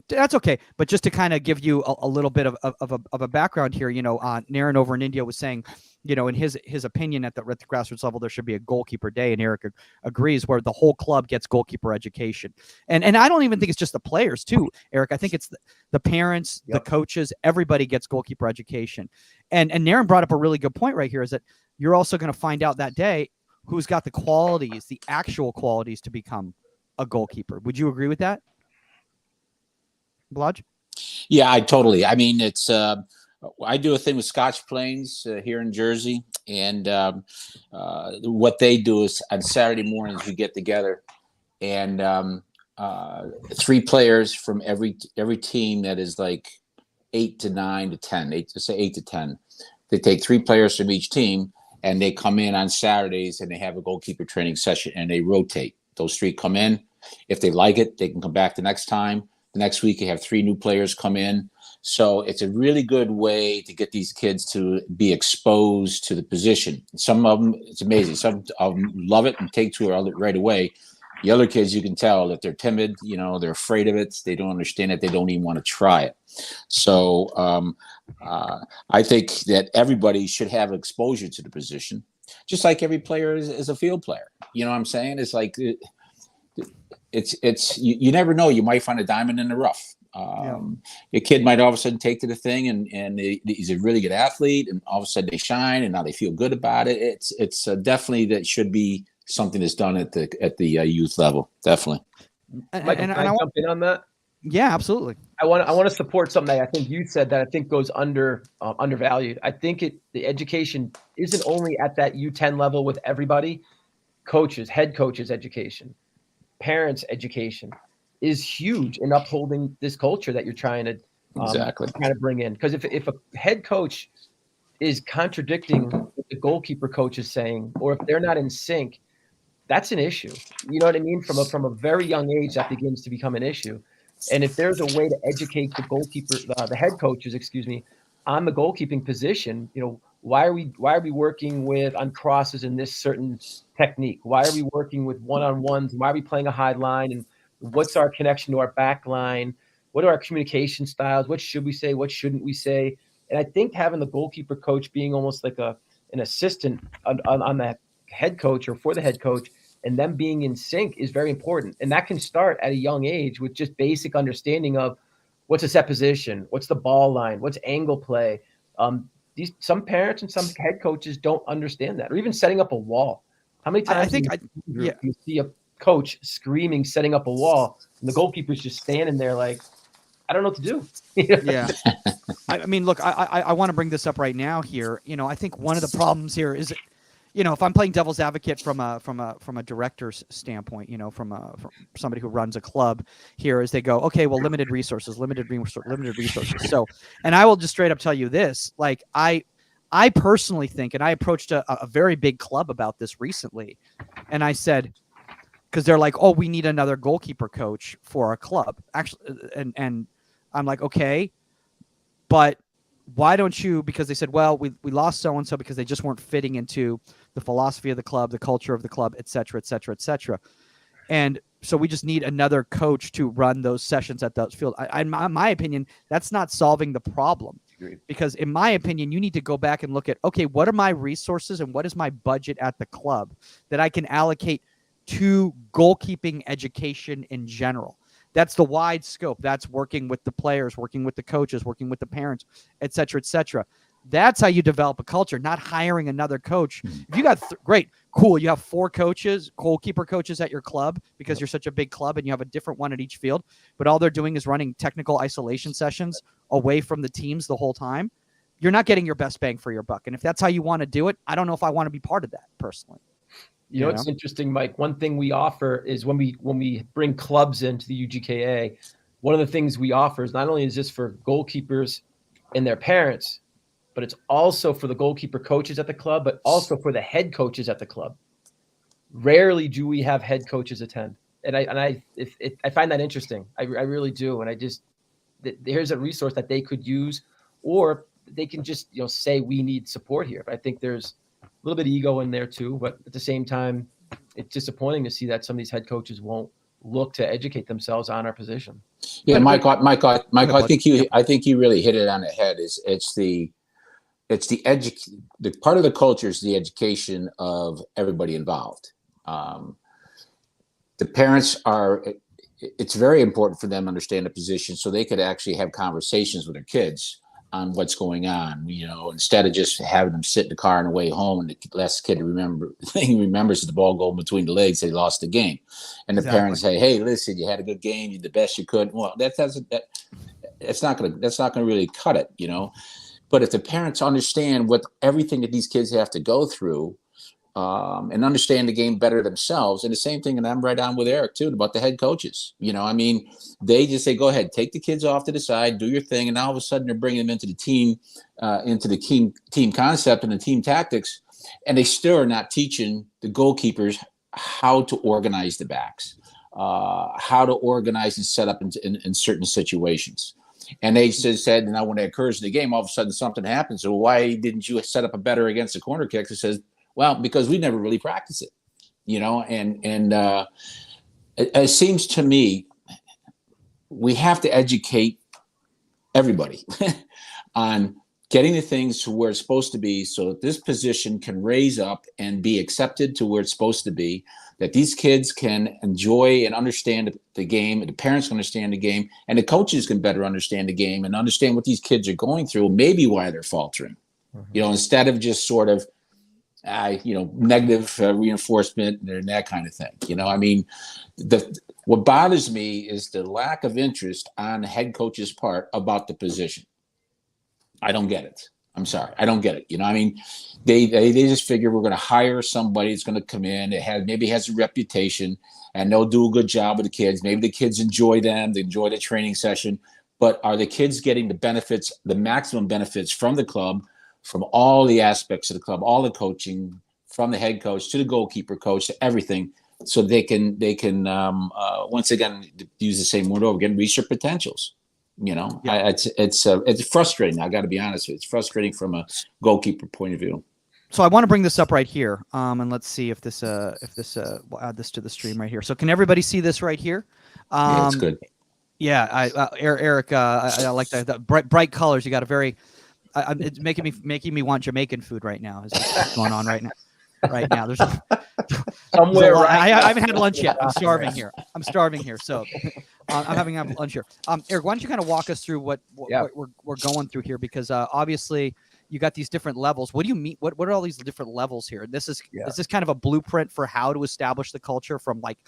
That's okay. But just to kind of give you a little bit of a background here, Naren over in India was saying, in his opinion at the grassroots level, there should be a goalkeeper day, and Eric agrees, where the whole club gets goalkeeper education. And I don't even think it's just the players too, Eric. I think it's the parents, the coaches, everybody gets goalkeeper education. And Naren brought up a really good point right here, is that you're also going to find out that day who's got the qualities, the actual qualities to become a goalkeeper. Would you agree with that, Blodge? Yeah, it's I do a thing with Scotch Plains here in Jersey, and what they do is on Saturday mornings we get together, and 3 players from every team that is like 8 to 9 to 10, 8 to 10. They take 3 players from each team, and they come in on Saturdays and they have a goalkeeper training session, and they rotate. Those 3 come in. If they like it, they can come back the next time. The next week, you have 3 new players come in. So it's a really good way to get these kids to be exposed to the position. Some of them, it's amazing. Some of them love it and take to it right away. The other kids, you can tell that they're timid, they're afraid of it. They don't understand it. They don't even want to try it. So I think that everybody should have exposure to the position, just like every player is a field player. You know what I'm saying? It's like, you never know. You might find a diamond in the rough. Your kid might all of a sudden take to the thing, and he's a really good athlete, and all of a sudden they shine, and now they feel good about it. It's definitely that should be something that's done at the youth level. Definitely. Michael, can I jump in on that? Yeah, absolutely. I want to support something that I think you said that I think goes undervalued. I think the education isn't only at that U10 level with everybody. Coaches, head coaches education, parents education is huge in upholding this culture that you're trying to bring in. Because if a head coach is contradicting what the goalkeeper coach is saying, or if they're not in sync, that's an issue. You know what I mean? From a very young age, that begins to become an issue. And if there's a way to educate the goalkeeper, the head coaches, on the goalkeeping position, why are we working on crosses in this certain technique? Why are we working with one-on-ones? Why are we playing a high line? And what's our connection to our back line? What are our communication styles? What should we say? What shouldn't we say? And I think having the goalkeeper coach being almost like an assistant on the head coach or for the head coach, and them being in sync is very important. And that can start at a young age with just basic understanding of what's a set position, what's the ball line, what's angle play. Some parents and some head coaches don't understand that, or even setting up a wall. How many times you see a coach screaming, setting up a wall, and the goalkeeper's just standing there like, I don't know what to do. Yeah. I mean, look, I want to bring this up right now here. I think one of the problems here is, if I'm playing devil's advocate from a director's standpoint, from somebody who runs a club here, is they go, okay, well, limited resources. So, and I will just straight up tell you this, like I personally think, and I approached a very big club about this recently, and I said, because they're like, oh, we need another goalkeeper coach for our club, actually, and I'm like, okay, but why don't you? Because they said, well, we lost so and so because they just weren't fitting into the philosophy of the club, the culture of the club, et cetera, et cetera, et cetera. And so we just need another coach to run those sessions at those fields. In my opinion, that's not solving the problem. Agreed. Because in my opinion, you need to go back and look at, okay, what are my resources and what is my budget at the club that I can allocate to goalkeeping education in general? That's the wide scope. That's working with the players, working with the coaches, working with the parents, et cetera, et cetera. That's how you develop a culture, not hiring another coach. If you got great, cool. You have 4 coaches, goalkeeper coaches at your club because you're such a big club and you have a different one at each field, but all they're doing is running technical isolation sessions away from the teams the whole time. You're not getting your best bang for your buck. And if that's how you want to do it, I don't know if I want to be part of that personally. You know, it's interesting, Mike. One thing we offer is when we bring clubs into the UGKA, one of the things we offer is not only is this for goalkeepers and their parents, but it's also for the goalkeeper coaches at the club, but also for the head coaches at the club. Rarely do we have head coaches attend, and I find that interesting. I really do, and here's a resource that they could use, or they can just say we need support here. But I think there's a little bit of ego in there too, but at the same time, it's disappointing to see that some of these head coaches won't look to educate themselves on our position. Yeah, Mike, I think you really hit it on the head. It's the part of the culture is the education of everybody involved. The parents it's very important for them to understand the position so they could actually have conversations with their kids on what's going on, instead of just having them sit in the car on the way home and the last kid remembers the ball going between the legs, they lost the game. And the parents say, hey, listen, you had a good game, you did the best you could. Well, that's not gonna really cut it, But if the parents understand everything that these kids have to go through, and understand the game better themselves, and the same thing, and I'm right on with Eric too about the head coaches. They just say, go ahead, take the kids off to the side, do your thing, and now all of a sudden they're bringing them into the team concept and the team tactics, and they still are not teaching the goalkeepers how to organize the backs, how to organize and set up in certain situations. And they said, now when it occurs in the game, all of a sudden something happens. So why didn't you set up a better against the corner kick? It says, well, because we never really practice it, and it seems to me we have to educate everybody on getting the things to where it's supposed to be so that this position can raise up and be accepted to where it's supposed to be, that these kids can enjoy and understand the game, and the parents can understand the game, and the coaches can better understand the game and understand what these kids are going through, maybe why they're faltering, instead of just sort of, negative reinforcement and that kind of thing. What bothers me is the lack of interest on the head coach's part about the position. I don't get it. I'm sorry. I don't get it. They just figure we're going to hire somebody that's going to come in. Maybe has a reputation and they'll do a good job with the kids. Maybe the kids enjoy them. They enjoy the training session, but are the kids getting the benefits, the maximum benefits from the club, from all the aspects of the club, all the coaching, from the head coach to the goalkeeper coach to everything? so they can once again, use the same word over again, reach their potentials. It's frustrating. I got to be honest with you. It's frustrating from a goalkeeper point of view. So I want to bring this up right here, and let's see if this we'll add this to the stream right here. So can everybody see this right here? Yeah, it's good. Yeah, Eric, I like the bright colors. You got a very, it's making me want Jamaican food right now. Is what's going on right now? Right now, there's somewhere. I haven't had lunch yet. I'm starving here. So I'm having lunch here. Eric, why don't you kind of walk us through what we're going through here? Because obviously you got these different levels. What do you mean? What are all these different levels here? Is this kind of a blueprint for how to establish the culture from like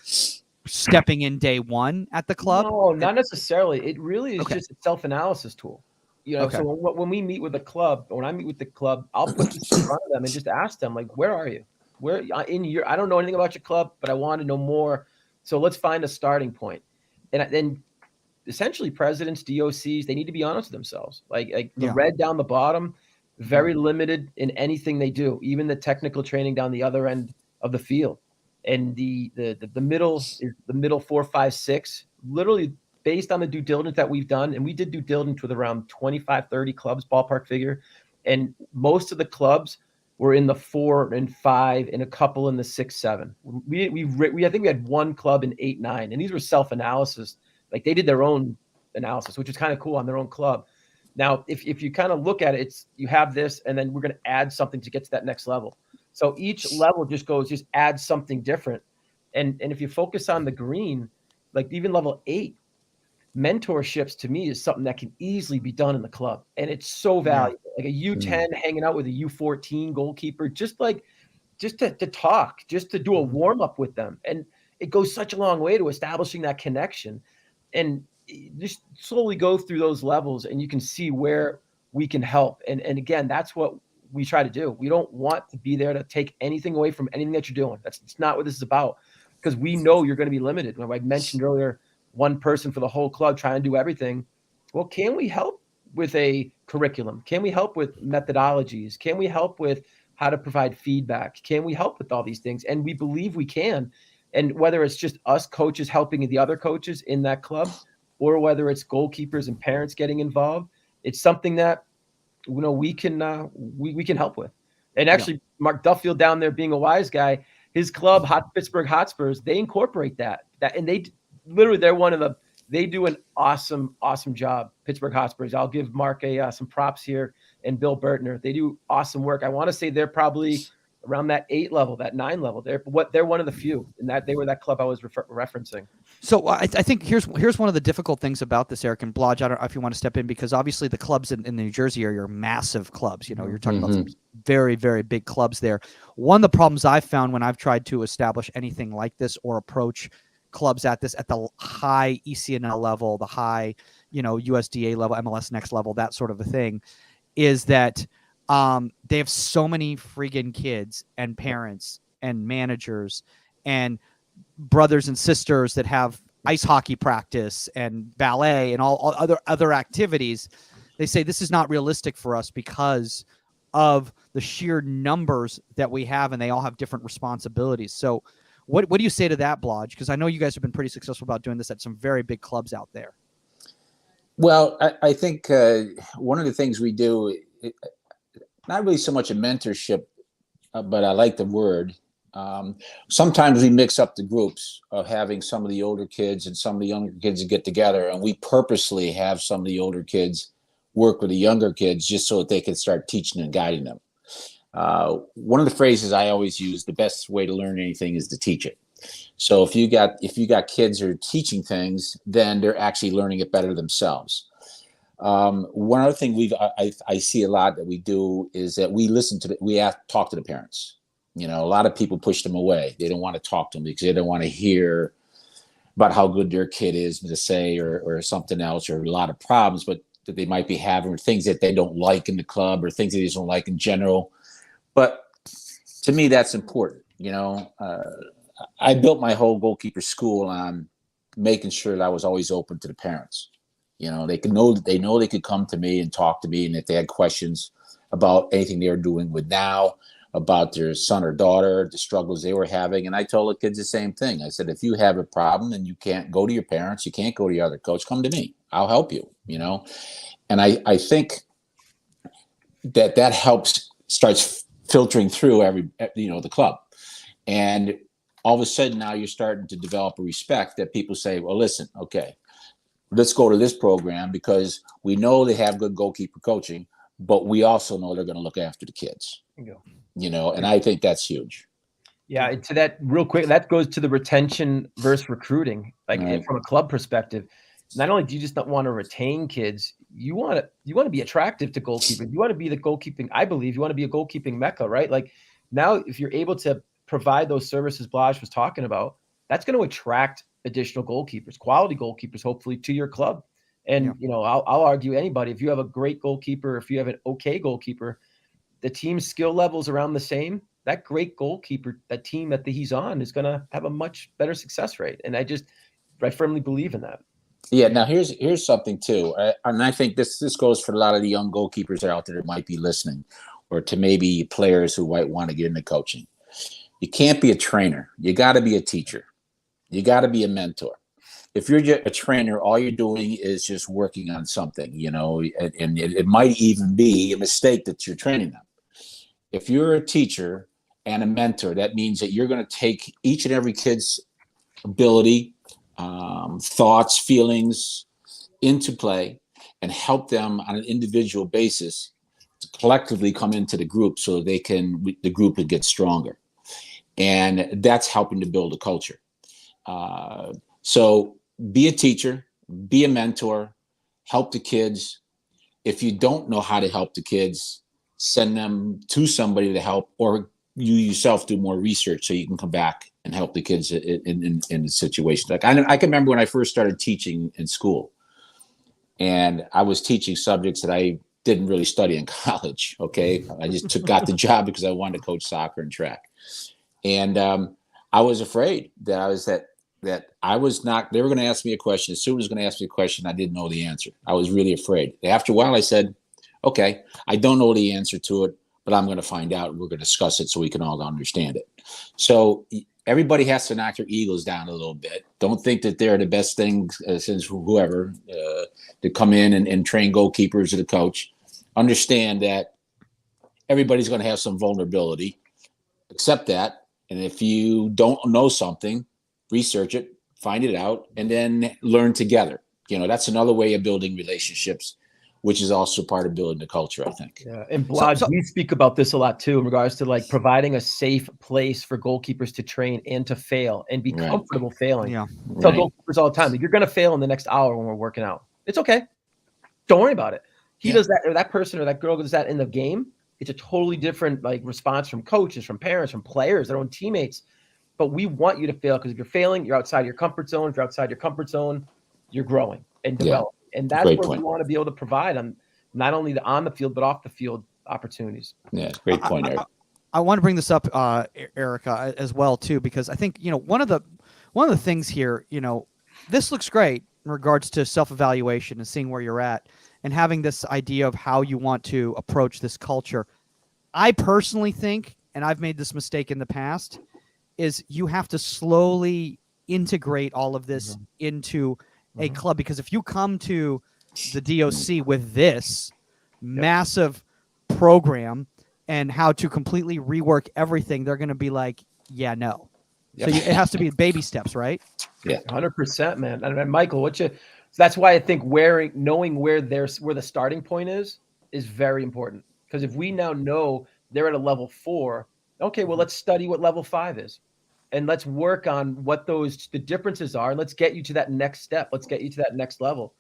stepping in day one at the club? No, not necessarily. It really is just a self-analysis tool. So when we meet with a club, when I meet with the club, I'll put this in front of them and just ask them, like, where are you? Where in your? I don't know anything about your club, but I want to know more. So let's find a starting point. And then essentially presidents, DOCs, they need to be honest with themselves. Like the red down the bottom, very limited in anything they do, even the technical training down the other end of the field. And the middle is the middle 4, 5, 6, literally based on the due diligence that we've done. And we did due diligence with around 25, 30 clubs, ballpark figure. And most of the clubs were in the 4 and 5 and a couple in the 6, 7. We I think we had one club in 8, 9, and these were self-analysis. Like they did their own analysis, which was kind of cool on their own club. Now, if you kind of look at it, you have this, and then we're going to add something to get to that next level. So each level just adds something different. And if you focus on the green, like even level 8, mentorships to me is something that can easily be done in the club. And it's so valuable. Like a U10 hanging out with a U14 goalkeeper, just to talk, just to do a warm up with them. And it goes such a long way to establishing that connection. And just slowly go through those levels and you can see where we can help. And again, that's what we try to do. We don't want to be there to take anything away from anything that you're doing. It's not what this is about, because we know you're going to be limited. When I mentioned earlier, one person for the whole club trying to do everything. Well, can we help with a curriculum? Can we help with methodologies? Can we help with how to provide feedback? Can we help with all these things? And we believe we can. And whether it's just us coaches helping the other coaches in that club, or whether it's goalkeepers and parents getting involved, it's something that we can help with. And actually, Mark Duffield down there, being a wise guy, his club, Pittsburgh Hotspurs, they incorporate that, and they do an awesome job. Pittsburgh Hotspurs. I'll give Mark some props here, and Bill Bertner. They do awesome work. I want to say they're probably around that 8 level, that 9 level. They're one of the few, and that they were that club I was referencing. So I think here's one of the difficult things about this, Eric and Blodgett. I don't know if you want to step in, because obviously the clubs in the New Jersey area are massive clubs. You're talking about some very, very big clubs there. One of the problems I've found when I've tried to establish anything like this or approach clubs at the high ECNL level, the high, USDA level, MLS next level, that sort of a thing, is that they have so many friggin' kids and parents and managers and brothers and sisters that have ice hockey practice and ballet and all other activities. They say this is not realistic for us because of the sheer numbers that we have, and they all have different responsibilities. So what do you say to that, Blodge? Because I know you guys have been pretty successful about doing this at some very big clubs out there. Well, I think one of the things we do, not really so much a mentorship, but I like the word. Sometimes we mix up the groups of having some of the older kids and some of the younger kids get together, and we purposely have some of the older kids work with the younger kids just so that they can start teaching and guiding them. One of the phrases I always use: the best way to learn anything is to teach it. So if you got kids who are teaching things, then they're actually learning it better themselves. One other thing I see a lot that we do is that we talk to the parents. A lot of people push them away. They don't want to talk to them because they don't want to hear about how good their kid is to say, or something else, or a lot of problems, but that they might be having, or things that they don't like in the club, or things that they just don't like in general. But to me, that's important. I built my whole goalkeeper school on making sure that I was always open to the parents. They know they could come to me and talk to me, and if they had questions about anything they were doing with now, about their son or daughter, the struggles they were having. And I told the kids the same thing. I said, if you have a problem and you can't go to your parents, you can't go to your other coach, come to me. I'll help you, And I think that helps, starts filtering through the club. And all of a sudden now you're starting to develop a respect that people say, well, listen, okay, let's go to this program because we know they have good goalkeeper coaching, but we also know they're going to look after the kids. And I think that's huge. Yeah, to that real quick, that goes to the retention versus recruiting. Like from a club perspective, not only do you just not want to retain kids, you want to be attractive to goalkeepers. You want to be the goalkeeping. I believe you want to be a goalkeeping mecca, right? Like now, if you're able to provide those services Blodgett was talking about, that's going to attract additional goalkeepers, quality goalkeepers, hopefully to your club. And I'll argue anybody, if you have a great goalkeeper, if you have an okay goalkeeper, the team's skill levels around the same, that great goalkeeper, that team that he's on is going to have a much better success rate. And I firmly believe in that. Yeah. Now here's something too. And I think this goes for a lot of the young goalkeepers out there that might be listening, or to maybe players who might want to get into coaching. You can't be a trainer. You got to be a teacher. You got to be a mentor. If you're just a trainer, all you're doing is just working on something, and it might even be a mistake that you're training them. If you're a teacher and a mentor, that means that you're going to take each and every kid's ability, thoughts, feelings into play and help them on an individual basis to collectively come into the group so the group will get stronger. And that's helping to build a culture. So be a teacher, be a mentor, help the kids. If you don't know how to help the kids, send them to somebody to help, or you yourself do more research so you can come back and help the kids in the situation. Like I can remember when I first started teaching in school, and I was teaching subjects that I didn't really study in college. Okay. I just got the job because I wanted to coach soccer and track. And I was afraid that I was not, they were going to ask me a question. As soon as they were going to ask me a question, I didn't know the answer. I was really afraid. After a while, I said, okay, I don't know the answer to it, but I'm going to find out. And we're going to discuss it so we can all understand it. So everybody has to knock their egos down a little bit. Don't think that they're the best thing since whoever to come in and train goalkeepers or the coach. Understand that everybody's going to have some vulnerability. Accept that. And if you don't know something, research it, find it out, and then learn together. That's another way of building relationships, which is also part of building the culture, I think. Yeah, and Blodgett, we speak about this a lot too in regards to like providing a safe place for goalkeepers to train and to fail and be comfortable failing. Yeah. Tell goalkeepers all the time, like, you're going to fail in the next hour when we're working out. It's okay. Don't worry about it. He does that, or that person or that girl does that in the game. It's a totally different like response from coaches, from parents, from players, their own teammates. But we want you to fail, because if you're failing, you're outside your comfort zone. If you're outside your comfort zone, you're growing and developing. And that's what we want to be able to provide on not only the on the field, but off the field opportunities. Yeah, great point, Eric. I want to bring this up, Erica, as well too, because I think one of the things here, this looks great in regards to self-evaluation and seeing where you're at and having this idea of how you want to approach this culture. I personally think, and I've made this mistake in the past, is you have to slowly integrate all of this into a club, because if you come to the DOC with this massive program and how to completely rework everything, they're going to be like, yeah, no. So it has to be baby steps, right? Yeah, 100%, man. And Michael, that's why I think knowing where the starting point is very important. Because if we now know they're at a level 4, okay, well, let's study what level 5 is. And let's work on what the differences are. And let's get you to that next step. Let's get you to that next level.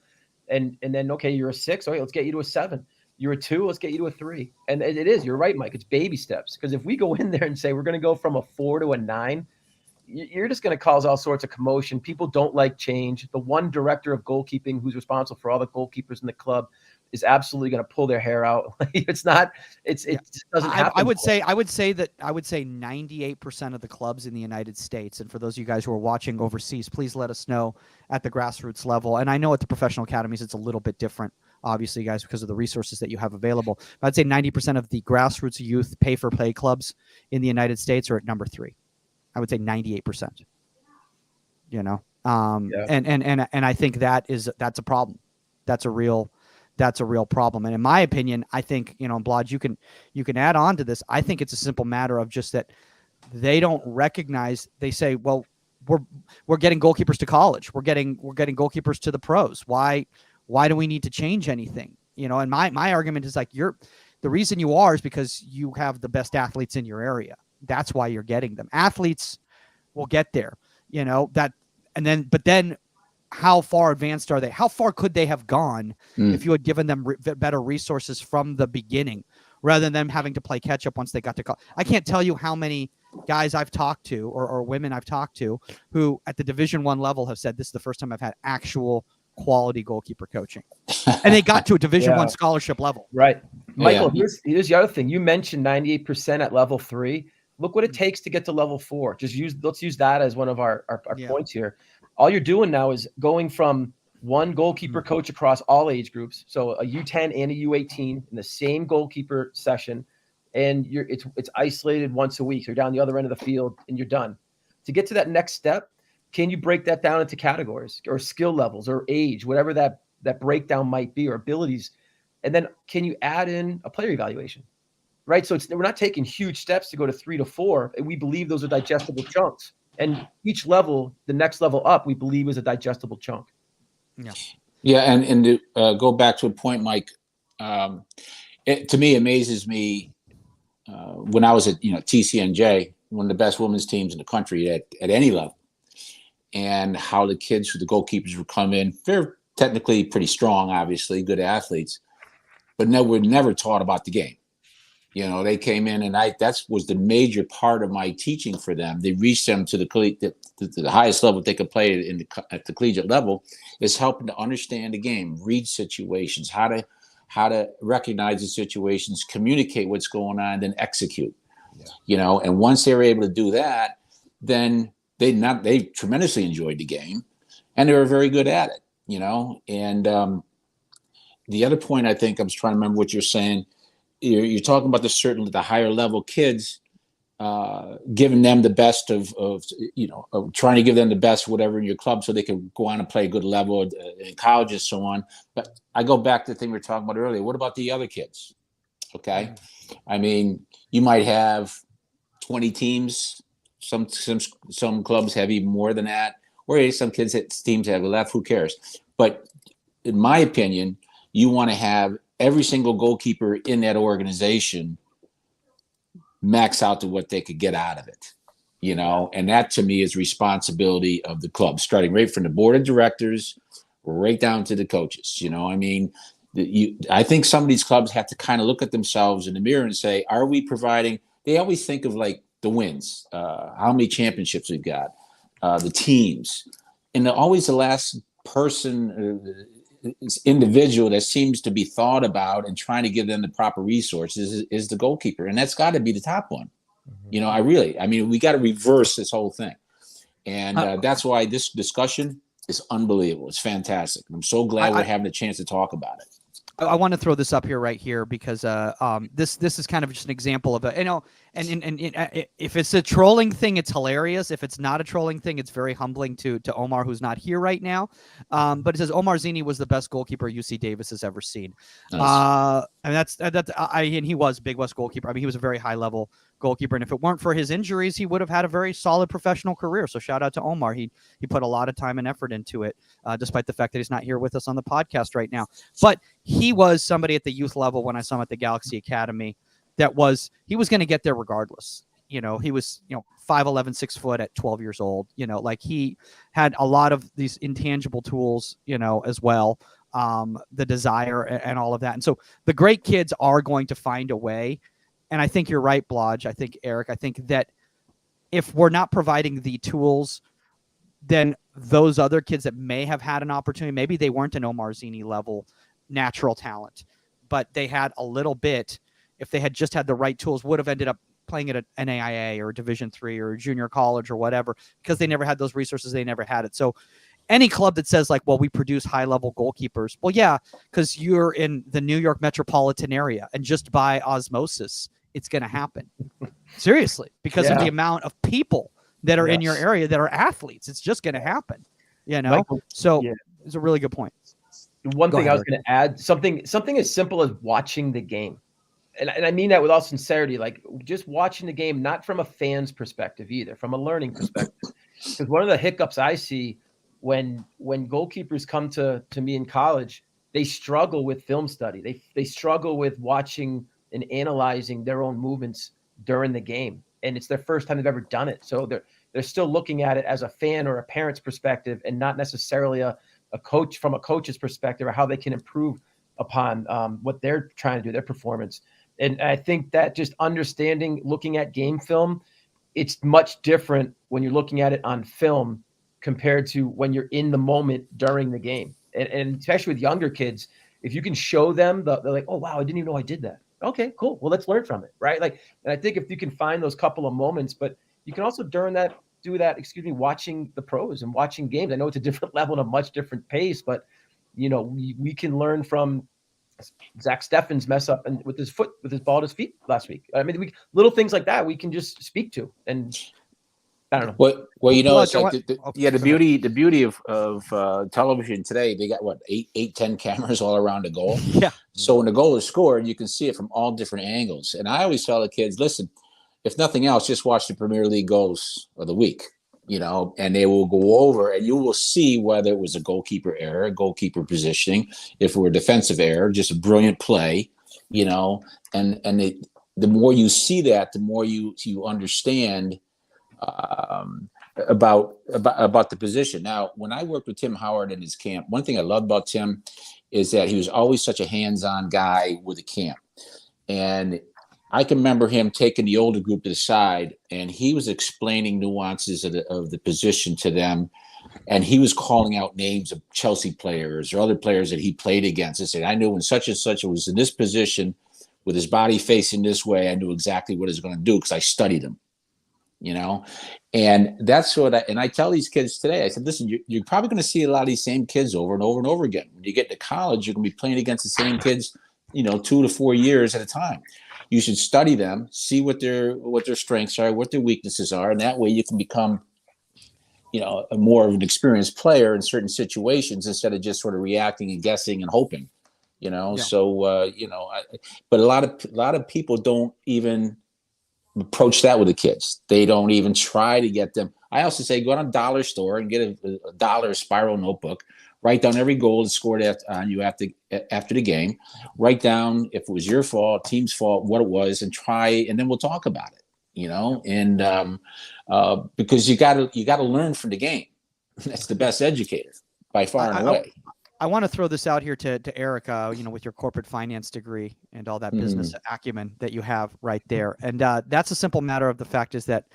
And then, okay, you're a 6. Okay, let's get you to a 7. You're a 2. Let's get you to a 3. And it is. You're right, Mike. It's baby steps. Because if we go in there and say we're going to go from a 4 to a 9, you're just going to cause all sorts of commotion. People don't like change. The one director of goalkeeping who's responsible for all the goalkeepers in the club is absolutely going to pull their hair out. It just doesn't happen. I would say 98% of the clubs in the United States, and for those of you guys who are watching overseas, please let us know at the grassroots level. And I know at the professional academies it's a little bit different, obviously, guys, because of the resources that you have available. I'd say 90% of the grassroots youth pay-for-play clubs in the United States are at number 3. I would say 98%. You know, and I think that's a problem. That's a real problem. And in my opinion, I think, you know, Blodge, you can add on to this. I think it's a simple matter of just that they don't recognize. They say, well, we're getting goalkeepers to college. We're getting goalkeepers to the pros. Why do we need to change anything? You know, and my argument is like, the reason you are is because you have the best athletes in your area. That's why you're getting them. Athletes will get there, you know, but then how far advanced are they? How far could they have gone if you had given them better resources from the beginning, rather than them having to play catch up once they got to college? I can't tell you how many guys I've talked to or women I've talked to who at the Division I level have said, this is the first time I've had actual quality goalkeeper coaching, and they got to a Division I scholarship level. Right. Michael, here's the other thing. You mentioned 98% at level 3. Look what it takes to get to level 4. Let's use that as one of our points here. All you're doing now is going from one goalkeeper coach across all age groups, so a U10 and a U18 in the same goalkeeper session, and it's isolated once a week. So you're down the other end of the field and you're done. To get to that next step, can you break that down into categories or skill levels or age, whatever that breakdown might be, or abilities? And then can you add in a player evaluation? Right. So we're not taking huge steps to go to 3 to 4. And we believe those are digestible chunks. And each level, the next level up, we believe is a digestible chunk. Yeah. Yeah. And to go back to a point, Mike, to me, amazes me when I was at, TCNJ, one of the best women's teams in the country at any level, and how the kids, the goalkeepers would come in. They're technically pretty strong, obviously, good athletes, but were never taught about the game. You know, they came in, and that was the major part of my teaching for them. They reached them to the highest level they could play at the collegiate level, is helping to understand the game, read situations, how to recognize the situations, communicate what's going on, then execute. Yeah. You know, and once they were able to do that, then they tremendously enjoyed the game, and they were very good at it. You know, and the other point, I think, I'm trying to remember what you're saying. You're talking about the higher level kids, giving them the best of trying to give them the best whatever in your club, so they can go on and play a good level in college and so on. But I go back to the thing we were talking about earlier. What about the other kids? Okay, I mean, you might have 20 teams. Some clubs have even more than that, or some teams have left. Who cares? But in my opinion, you want to have every single goalkeeper in that organization max out to what they could get out of it, you know, and that to me is responsibility of the club, starting right from the board of directors right down to the coaches. You know, I mean, I think some of these clubs have to kind of look at themselves in the mirror and say, are we providing? They always think of like the wins, how many championships we've got, the teams, and always the last person, individual that seems to be thought about and trying to give them the proper resources is the goalkeeper, and that's got to be the top one. You know, I mean, we got to reverse this whole thing, and that's why this discussion is unbelievable. It's fantastic. I'm so glad we're having a chance to talk about it. I want to throw this up here right here because this is kind of just an example of and if it's a trolling thing, it's hilarious. If it's not a trolling thing, it's very humbling to Omar, who's not here right now. But it says Omar Zini was the best goalkeeper UC Davis has ever seen. Nice. And he was Big West goalkeeper. I mean, he was a very high level goalkeeper, and if it weren't for his injuries, he would have had a very solid professional career. So shout out to Omar. He put a lot of time and effort into it, despite the fact that he's not here with us on the podcast right now. But he was somebody at the youth level when I saw him at the Galaxy Academy he was going to get there regardless. You know, he was 5'11", 6 foot at 12 years old. You know, like he had a lot of these intangible tools, as well, the desire and all of that. And so the great kids are going to find a way. And I think you're right, Blodge. I think, Eric, I think that if we're not providing the tools, then those other kids that may have had an opportunity, maybe they weren't an Omar Zini level natural talent, but they had a little bit, if they had just had the right tools, would have ended up playing at an NAIA or Division III or junior college or whatever, because they never had those resources. They never had it. So any club that says like, well, we produce high level goalkeepers. Well, yeah, because you're in the New York metropolitan area, and just by osmosis, it's going to happen. Seriously, because of the amount of people that are in your area that are athletes. It's just going to happen, you know? Michael, so it's a really good point. One thing I was going to add, something as simple as watching the game. And I mean that with all sincerity, like just watching the game, not from a fan's perspective either, from a learning perspective. Because one of the hiccups I see when goalkeepers come to me in college, they struggle with film study. They struggle with watching and analyzing their own movements during the game. And it's their first time they've ever done it. So they're still looking at it as a fan or a parent's perspective, and not necessarily a coach from a coach's perspective, or how they can improve upon what they're trying to do, their performance. And I think that just understanding, looking at game film, it's much different when you're looking at it on film compared to when you're in the moment during the game. And especially with younger kids, if you can show them, they're like, oh, wow, I didn't even know I did that. Okay, cool. Well, let's learn from it, right? Like, and I think if you can find those couple of moments, but you can also do that, watching the pros and watching games. I know it's a different level and a much different pace, but, you know, we can learn from Zach Steffen's mess up and with his ball at his feet last week. I mean, little things like that we can just speak to, and I don't know. Well, you know, it's like the beauty of television today. They got what 10 cameras all around the goal. Yeah. So when the goal is scored, you can see it from all different angles. And I always tell the kids, listen, if nothing else, just watch the Premier League goals of the week. You know, and they will go over, and you will see whether it was a goalkeeper error, goalkeeper positioning, if it were a defensive error, just a brilliant play, you know, and the more you see that, the more you understand about the position. Now, when I worked with Tim Howard in his camp, one thing I loved about Tim is that he was always such a hands-on guy with the camp. And I can remember him taking the older group to the side, and he was explaining nuances of the position to them. And he was calling out names of Chelsea players or other players that he played against and said, I knew when such and such was in this position with his body facing this way, I knew exactly what he was going to do because I studied him, you know? And that's what I tell these kids today. I said, listen, you're probably going to see a lot of these same kids over and over and over again. When you get to college, you're going to be playing against the same kids, 2 to 4 years at a time. You should study them, see what their strengths are, what their weaknesses are, and that way you can become, a more of an experienced player in certain situations instead of just sort of reacting and guessing and hoping, Yeah. So but a lot of people don't even approach that with the kids. They don't even try to get them. I also say go to a dollar store and get a dollar spiral notebook. Write down every goal that's scored on you after the game. Write down if it was your fault, team's fault, what it was, and then we'll talk about it. And because you got to learn from the game. That's the best educator by far and away. I want to throw this out here to Erica, with your corporate finance degree and all that business acumen that you have right there. And that's a simple matter of the fact is that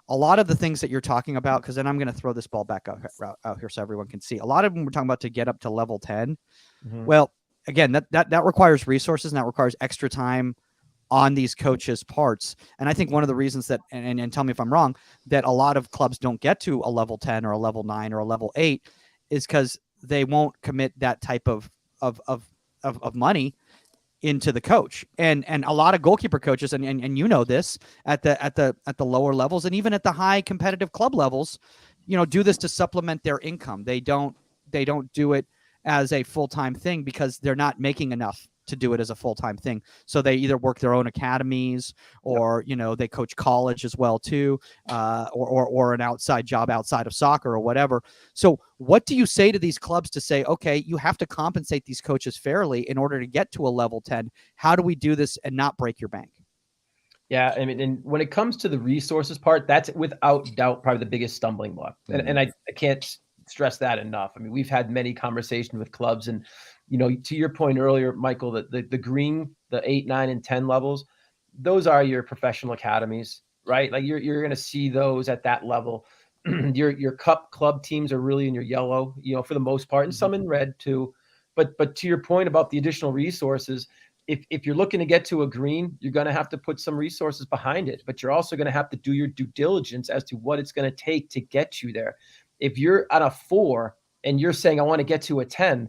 a lot of the things that you're talking about, because then I'm going to throw this ball back out here so everyone can see. A lot of them we're talking about to get up to level 10. Mm-hmm. Well, again, that requires resources, and that requires extra time on these coaches' parts. And I think one of the reasons that, and tell me if I'm wrong, that a lot of clubs don't get to a level 10 or a level 9 or a level 8 is because they won't commit that type of money into the coach. And a lot of goalkeeper coaches, and this at the lower levels and even at the high competitive club levels, do this to supplement their income. They don't do it as a full-time thing because they're not making enough to do it as a full-time thing. So they either work their own academies or, they coach college as well too, or an outside job outside of soccer or whatever. So what do you say to these clubs to say, okay, you have to compensate these coaches fairly in order to get to a level 10. How do we do this and not break your bank? Yeah. I mean, and when it comes to the resources part, that's without doubt probably the biggest stumbling block. Mm-hmm. And I can't stress that enough. I mean, we've had many conversations with clubs, and to your point earlier, Michael, that the green, the 8, 9, and 10 levels, those are your professional academies, right? Like you're going to see those at that level. Your cup club teams are really in your yellow, for the most part, and some in red too. But to your point about the additional resources, if you're looking to get to a green, you're going to have to put some resources behind it, but you're also going to have to do your due diligence as to what it's going to take to get you there. If you're at a 4 and you're saying, I want to get to a 10,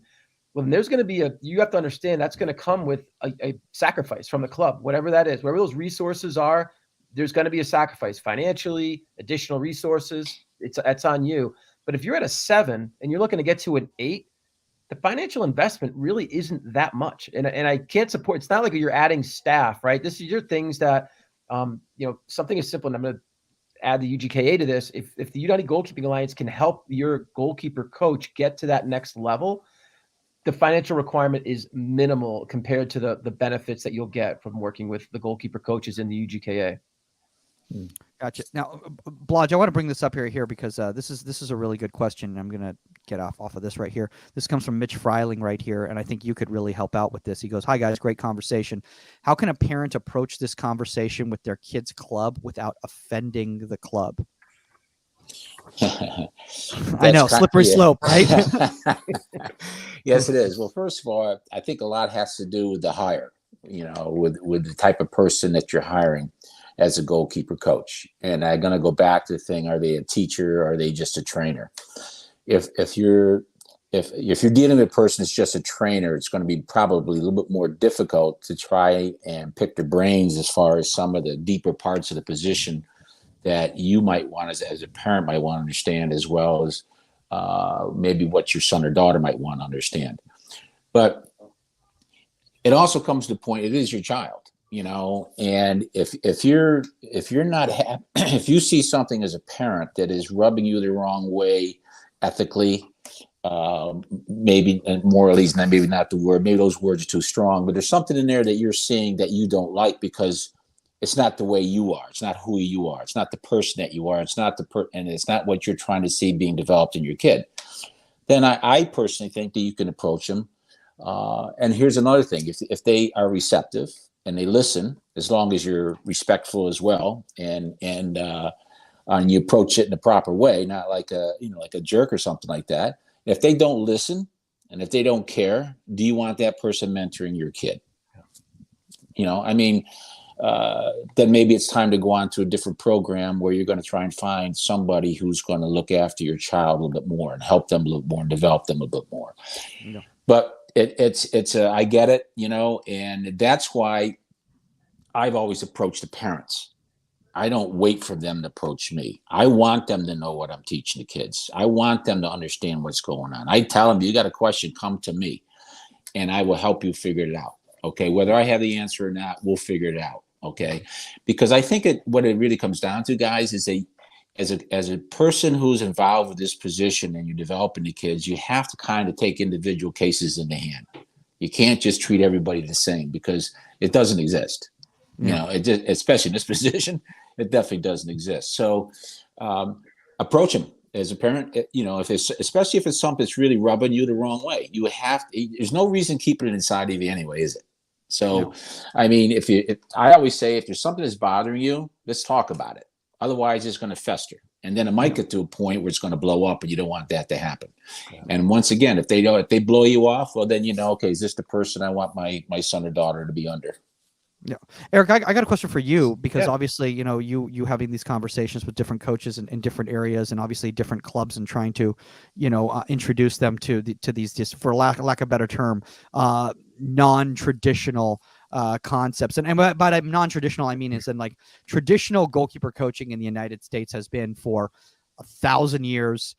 well, then there's going to be you have to understand that's going to come with a sacrifice from the club, whatever that is, wherever those resources are, there's going to be a sacrifice financially, additional resources. It's on you. But if you're at a 7 and you're looking to get to an 8, the financial investment really isn't that much. And I can't support, it's not like you're adding staff, right? This is your things that, something as simple, and I'm going to add the UGKA to this. If the United Goalkeeping Alliance can help your goalkeeper coach get to that next level, the financial requirement is minimal compared to the benefits that you'll get from working with the goalkeeper coaches in the UGKA. Gotcha. Now, Blodge, I want to bring this up here because this is a really good question. I'm going to get off of this right here. This comes from Mitch Freiling right here, and I think you could really help out with this. He goes, "Hi guys, great conversation. How can a parent approach this conversation with their kid's club without offending the club?" I know, slippery slope, right? Yes, it is. Well, first of all, I think a lot has to do with the hire, with the type of person that you're hiring as a goalkeeper coach. And I'm going to go back to the thing, are they a teacher? Or are they just a trainer? If you're dealing with a person that's just a trainer, it's going to be probably a little bit more difficult to try and pick their brains as far as some of the deeper parts of the position that you might want as a parent might want to understand, as well as maybe what your son or daughter might want to understand. But it also comes to the point, it is your child, and if you're not happy, if you see something as a parent that is rubbing you the wrong way ethically, maybe morally is maybe not the word, maybe those words are too strong, but there's something in there that you're seeing that you don't like because it's not the way you are. It's not who you are. It's not the person that you are. It's not and it's not what you're trying to see being developed in your kid. Then I personally think that you can approach them. And here's another thing: if they are receptive and they listen, as long as you're respectful as well, and you approach it in the proper way, not like a jerk or something like that. If they don't listen and if they don't care, do you want that person mentoring your kid? Then maybe it's time to go on to a different program where you're going to try and find somebody who's going to look after your child a little bit more and help them a little more and develop them a bit more. Yeah. But I get it, and that's why I've always approached the parents. I don't wait for them to approach me. I want them to know what I'm teaching the kids. I want them to understand what's going on. I tell them, you got a question, come to me and I will help you figure it out. Okay. Whether I have the answer or not, we'll figure it out. Okay. Because I think what it really comes down to, guys, is as a person who's involved with this position and you're developing the kids, you have to kind of take individual cases in the hand. You can't just treat everybody the same because it doesn't exist. Yeah. Especially in this position, it definitely doesn't exist. So approach them as a parent, especially if it's something that's really rubbing you the wrong way. There's no reason keeping it inside of you anyway, is it? So, I mean, I always say, if there's something that's bothering you, let's talk about it. Otherwise, it's going to fester. And then it might get to a point where it's going to blow up, and you don't want that to happen. Yeah. And once again, if they blow you off, well, then okay, is this the person I want my son or daughter to be under? Yeah, Eric, I got a question for you, because obviously, you having these conversations with different coaches in different areas, and obviously different clubs, and trying to, introduce them to these, just for lack of a better term, non-traditional concepts. And by non-traditional, I mean is in like traditional goalkeeper coaching in the United States has been for 1,000 years.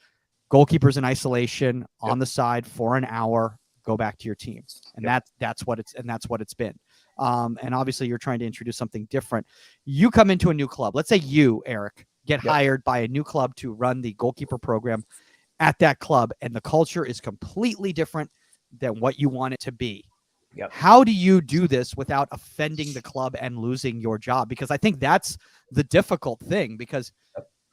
Goalkeepers in isolation on the side for an hour, go back to your team, and that's what it's been. And obviously you're trying to introduce something different. You come into a new club. Let's say you, Eric, get hired by a new club to run the goalkeeper program at that club, and the culture is completely different than what you want it to be. Yep. How do you do this without offending the club and losing your job? Because I think that's the difficult thing, because,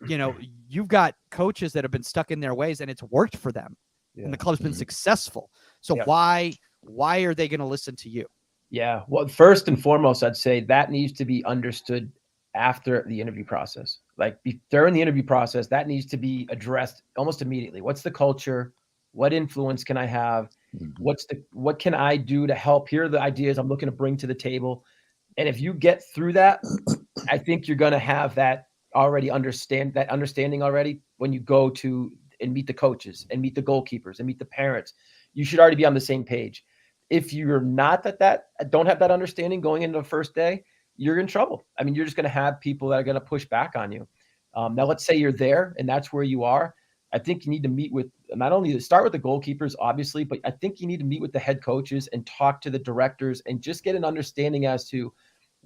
you've got coaches that have been stuck in their ways and it's worked for them, and the club's been successful. So why are they going to listen to you? Yeah. Well, first and foremost, I'd say that needs to be understood after the interview process. Like during the interview process, that needs to be addressed almost immediately. What's the culture? What influence can I have? What can I do to help? Here are the ideas I'm looking to bring to the table. And if you get through that, I think you're going to have that understanding already when you go to and meet the coaches and meet the goalkeepers and meet the parents. You should already be on the same page. If you're not don't have that understanding going into the first day, you're in trouble. I mean, you're just going to have people that are going to push back on you. Now, let's say you're there and that's where you are. I think you need to meet with, not only to start with the goalkeepers, obviously, but I think you need to meet with the head coaches and talk to the directors and just get an understanding as to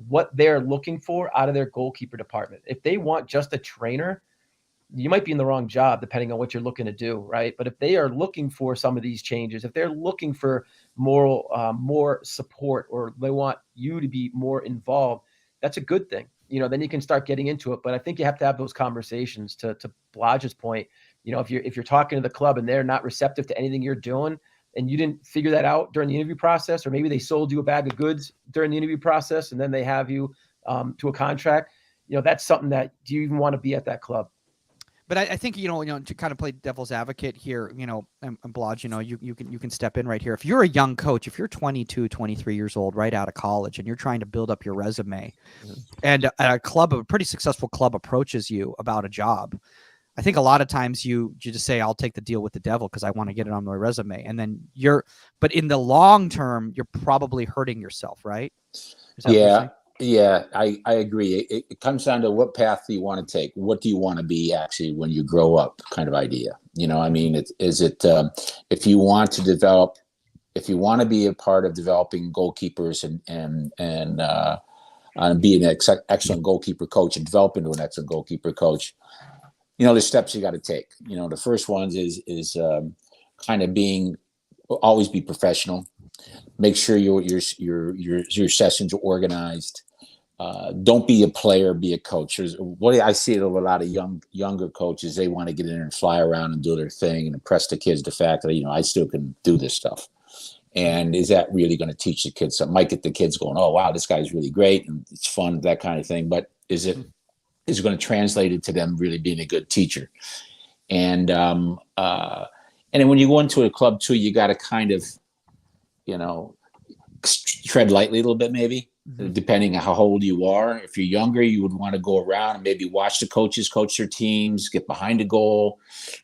what they're looking for out of their goalkeeper department. If they want just a trainer, you might be in the wrong job depending on what you're looking to do, right? But if they are looking for some of these changes, if they're looking for more support, or they want you to be more involved, that's a good thing. Then you can start getting into it. But I think you have to have those conversations. To Blodgett's point, if you're talking to the club and they're not receptive to anything you're doing, and you didn't figure that out during the interview process, or maybe they sold you a bag of goods during the interview process and then they have you to a contract, that's something that, do you even want to be at that club? But I think, to kind of play devil's advocate here, and Blodge, you can step in right here. If you're a young coach, if you're 22, 23 years old, right out of college, and you're trying to build up your resume, and a pretty successful club approaches you about a job, I think a lot of times you just say, I'll take the deal with the devil because I want to get it on my resume. And then but in the long term, you're probably hurting yourself, right? Yeah, I agree. It comes down to what path do you want to take? What do you want to be actually when you grow up, kind of idea. I mean, if you want to develop, if you want to be a part of developing goalkeepers and be an excellent goalkeeper coach and develop into an excellent goalkeeper coach, there's steps you got to take. The first one is kind of always be professional. Make sure your sessions are organized. Don't be a player, be a coach. What I see it with a lot of younger coaches, they want to get in there and fly around and do their thing and impress the kids the fact that, I still can do this stuff. And is that really going to teach the kids something? Might get the kids going, oh, wow, this guy's really great and it's fun, that kind of thing. But is it going to translate into them really being a good teacher? And then when you go into a club too, you got to kind of, tread lightly a little bit, maybe, depending on how old you are. If you're younger, you would want to go around and maybe watch the coaches coach their teams, get behind the goal,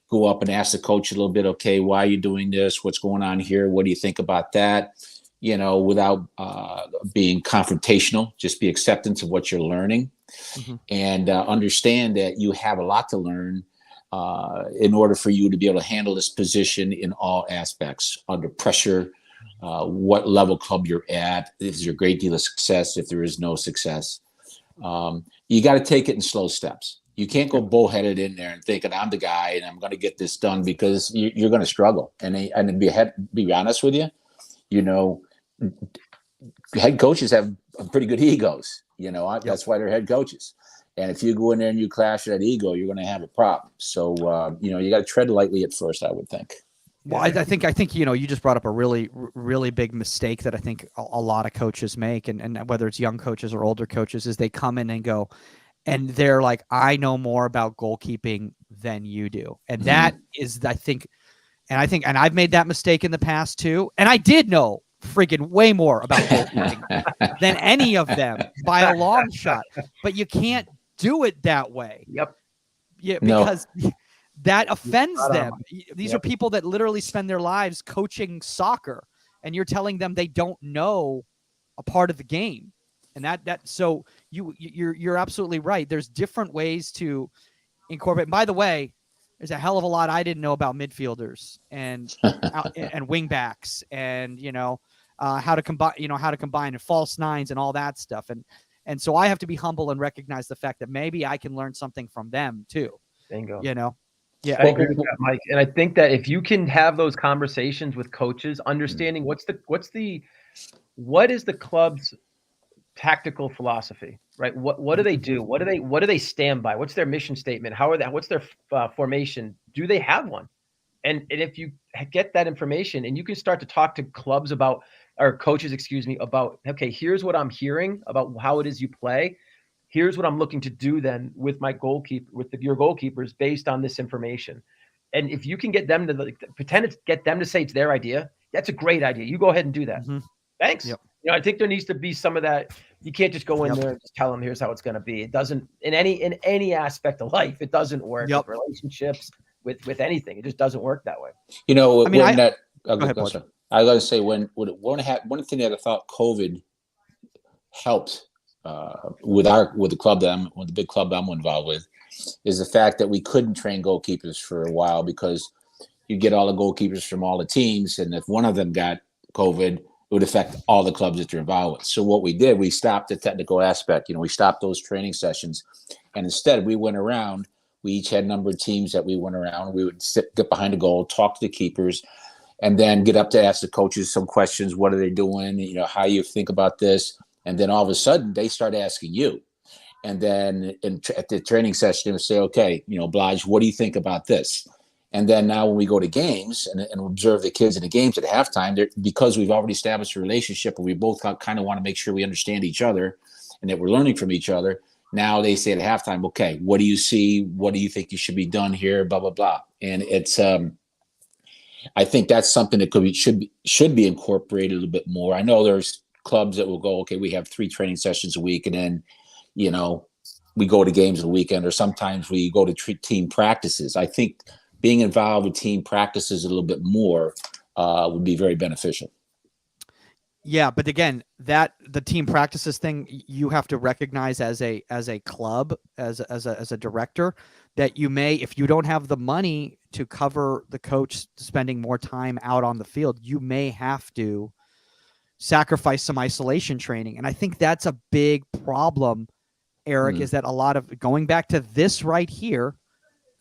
go up and ask the coach a little bit, okay, why are you doing this? What's going on here? What do you think about that? Without being confrontational, just be acceptance of what you're learning, and understand that you have a lot to learn in order for you to be able to handle this position in all aspects, under pressure, what level club you're at, if there's a great deal of success, if there is no success. You got to take it in slow steps. You can't go bullheaded in there and thinking I'm the guy and I'm going to get this done, because you're going to struggle. And to be honest with you, head coaches have pretty good egos. That's why they're head coaches. And if you go in there and you clash that ego, you're going to have a problem. So, you got to tread lightly at first, I would think. Well, I think you just brought up a really, really big mistake that I think a lot of coaches make, and whether it's young coaches or older coaches, is they come in and go, and they're like, I know more about goalkeeping than you do. And that is, I think, and I've made that mistake in the past too. And I did know friggin' way more about goalkeeping than any of them by a long shot, but you can't do it that way. Yep. Yeah, because that offends them. These are people that literally spend their lives coaching soccer, and you're telling them they don't know a part of the game. And so you're absolutely right. There's different ways to incorporate. And by the way, there's a hell of a lot I didn't know about midfielders and wing backs, and how to combine and false nines and all that stuff. And so I have to be humble and recognize the fact that maybe I can learn something from them too. Bingo. Yeah, I agree with that, Mike. And I think that if you can have those conversations with coaches, understanding what is the club's tactical philosophy, right? What do they do? What do they stand by? What's their mission statement? What's their formation? Do they have one? And if you get that information and you can start to talk to clubs about, or coaches, about, okay, here's what I'm hearing about how it is you play. Here's what I'm looking to do then with my goalkeeper, your goalkeepers, based on this information. And if you can get them to get them to say it's their idea, that's a great idea. You go ahead and do that. Thanks. Yep. I think there needs to be some of that. You can't just go in there and just tell them here's how it's going to be. It doesn't, in any aspect of life, it doesn't work. Relationships, with anything. It just doesn't work that way. You know, I mean, when that, go ahead, Blodgett. sorry. I got to say, one thing that I thought COVID helped with the club with the big club that I'm involved with, is the fact that we couldn't train goalkeepers for a while because you get all the goalkeepers from all the teams, and if one of them got COVID, it would affect all the clubs that they're involved with. So what we did, we stopped the technical aspect. You know, we stopped those training sessions, and instead we went around. We each had a number of teams that we went around. We would get behind the goal, talk to the keepers, and then get up to ask the coaches some questions. What are they doing? You know, how you think about this? And then all of a sudden, they start asking you. And then at the training session, they would say, okay, you know, Blodge, what do you think about this? And then now when we go to games and observe the kids in the games at halftime, because we've already established a relationship and we both kind of want to make sure we understand each other and that we're learning from each other. Now they say at halftime, okay, what do you see? What do you think you should be done here? Blah, blah, blah. And it's, I think that's something that should be incorporated a little bit more. I know there's clubs that will go, okay, we have 3 training sessions a week, and then, you know, we go to games on the weekend, or sometimes we go to team practices. I think being involved with team practices a little bit more would be very beneficial. Yeah, but again, the team practices thing, you have to recognize as a club, as a director, that you may, if you don't have the money to cover the coach spending more time out on the field, you may have to sacrifice some isolation training. And I think that's a big problem, Eric, is that a lot of going back to this right here,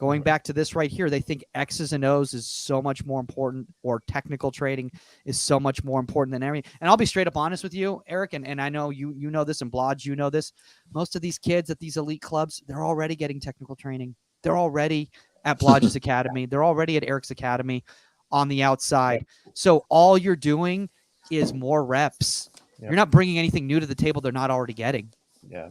they think X's and O's is so much more important, or technical training is so much more important than everything. And I'll be straight up honest with you, Eric, and I know you know this, and Blodge, you know this. Most of these kids at these elite clubs, they're already getting technical training. They're already at Blodgett's academy. They're already at Eric's academy on the outside. So all you're doing is more reps. You're not bringing anything new to the table they're not already getting. Yeah.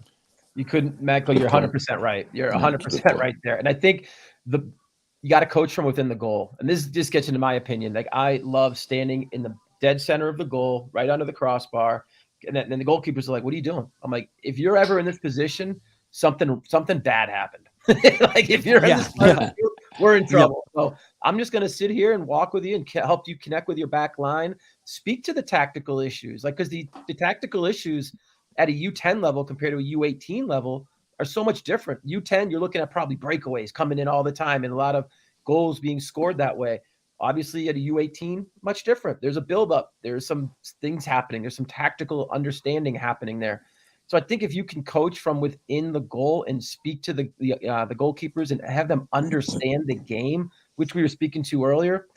You couldn't, Michael, you're 100% right. You're 100% right there. And I think you got to coach from within the goal. And this just gets into my opinion. Like, I love standing in the dead center of the goal, right under the crossbar. And then the goalkeepers are like, what are you doing? I'm like, if you're ever in this position, something bad happened. Like, if you're in this position, we're in trouble. So I'm just going to sit here and walk with you and help you connect with your back line. Speak to the tactical issues. Like, because the tactical issues at a U10 level compared to a U18 level are so much different. U10, you're looking at probably breakaways coming in all the time and a lot of goals being scored that way. Obviously, at a U18, much different. There's a buildup. There's some things happening. There's some tactical understanding happening there. So I think if you can coach from within the goal and speak to the goalkeepers and have them understand the game, which we were speaking to earlier,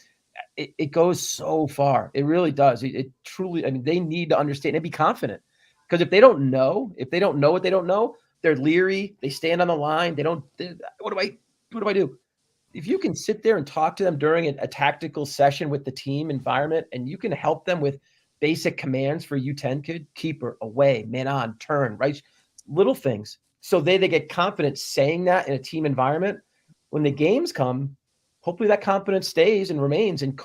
it goes so far. It really does. It truly, I mean, they need to understand and be confident. Because if they don't know what they don't know, they're leery. They stand on the line. What do I do? If you can sit there and talk to them during a tactical session with the team environment, and you can help them with basic commands for U10 kid, keeper, away, man on, turn, right? Little things. So they get confident saying that in a team environment. When the games come, hopefully that confidence stays and remains, and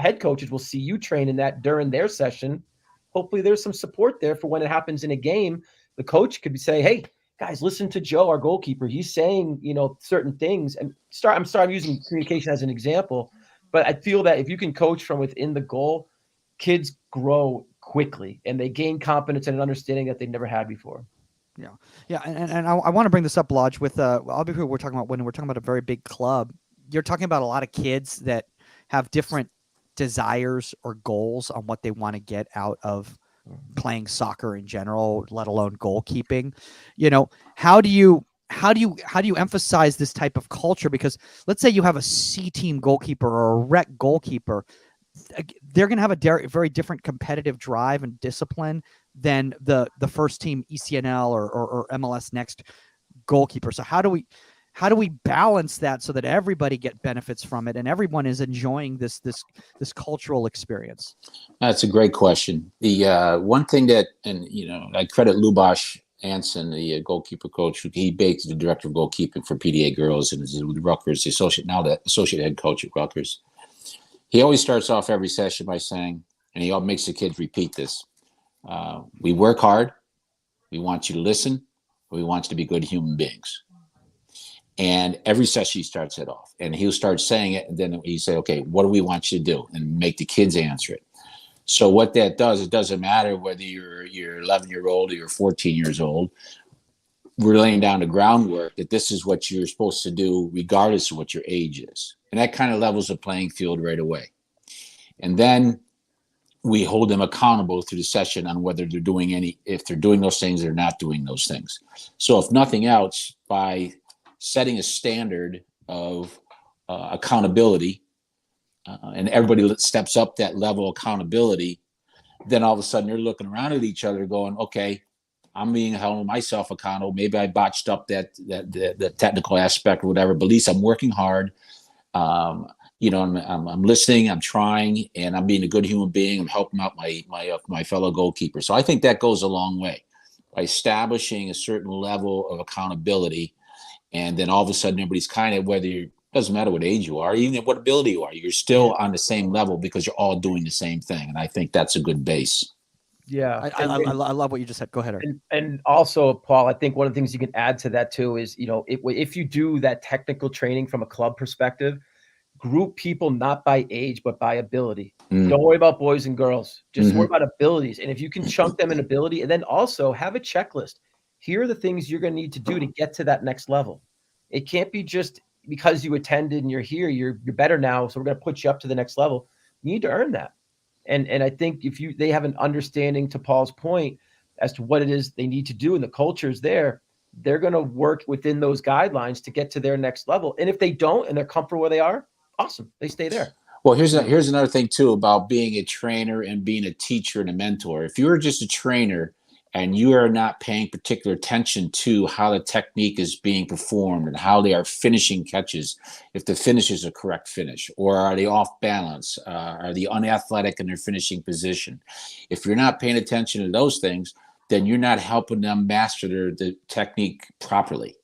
head coaches will see you train in that during their session. Hopefully there's some support there for when it happens in a game. The coach could say, hey, guys, listen to Joe, our goalkeeper. He's saying, certain things. And I'm using communication as an example, but I feel that if you can coach from within the goal, kids grow quickly and they gain confidence and an understanding that they never had before. Yeah. And I want to bring this up, Lodge, with obviously we're talking about a very big club. You're talking about a lot of kids that have different desires or goals on what they want to get out of playing soccer in general, let alone goalkeeping. How do you emphasize this type of culture? Because let's say you have a C team goalkeeper or a rec goalkeeper, they're going to have a very different competitive drive and discipline than the first team ECNL or MLS Next goalkeeper. So how do we balance that so that everybody get benefits from it and everyone is enjoying this cultural experience? That's a great question. The one thing that, I credit Lubosh Anson, the goalkeeper coach. He baked the director of goalkeeping for PDA girls and is with Rutgers, the associate head coach at Rutgers. He always starts off every session by saying, and he makes the kids repeat this: we work hard, we want you to listen, we want you to be good human beings. And every session he starts it off, and he'll start saying it, and then he say, okay, what do we want you to do? And make the kids answer it. So what that does, it doesn't matter whether you're 11-year-old or you're 14 years old. We're laying down the groundwork that this is what you're supposed to do regardless of what your age is. And that kind of levels the playing field right away. And then we hold them accountable through the session on whether they're doing if they're doing those things or not doing those things. So if nothing else, by setting a standard of accountability, and everybody steps up that level of accountability, then all of a sudden they're looking around at each other going, okay, I'm being held myself accountable. Maybe I botched up that technical aspect or whatever, but at least I'm working hard. You know, I'm listening, I'm trying, and I'm being a good human being. I'm helping out my fellow goalkeeper. So I think that goes a long way by establishing a certain level of accountability. And then all of a sudden, everybody's kind of, doesn't matter what age you are, even what ability you are, you're still on the same level because you're all doing the same thing. And I think that's a good base. Yeah. I love what you just said. Go ahead, Eric. And also, Paul, I think one of the things you can add to that too is, you know, if you do that technical training from a club perspective, group people not by age, but by ability. Don't worry about boys and girls. Just worry about abilities. And if you can chunk them in ability, and then also have a checklist. Here are the things you're going to need to do to get to that next level. It can't be just because you attended and you're here, you're better now, so we're going to put you up to the next level. You need to earn that. And I think if they have an understanding, to Paul's point, as to what it is they need to do and the culture is there, they're going to work within those guidelines to get to their next level. And if they don't and they're comfortable where they are, awesome, they stay there. Well, here's another thing too about being a trainer and being a teacher and a mentor. If you're just a trainer and you are not paying particular attention to how the technique is being performed and how they are finishing catches, if the finish is a correct finish, or are they off balance, are they unathletic in their finishing position? If you're not paying attention to those things, then you're not helping them master the technique properly.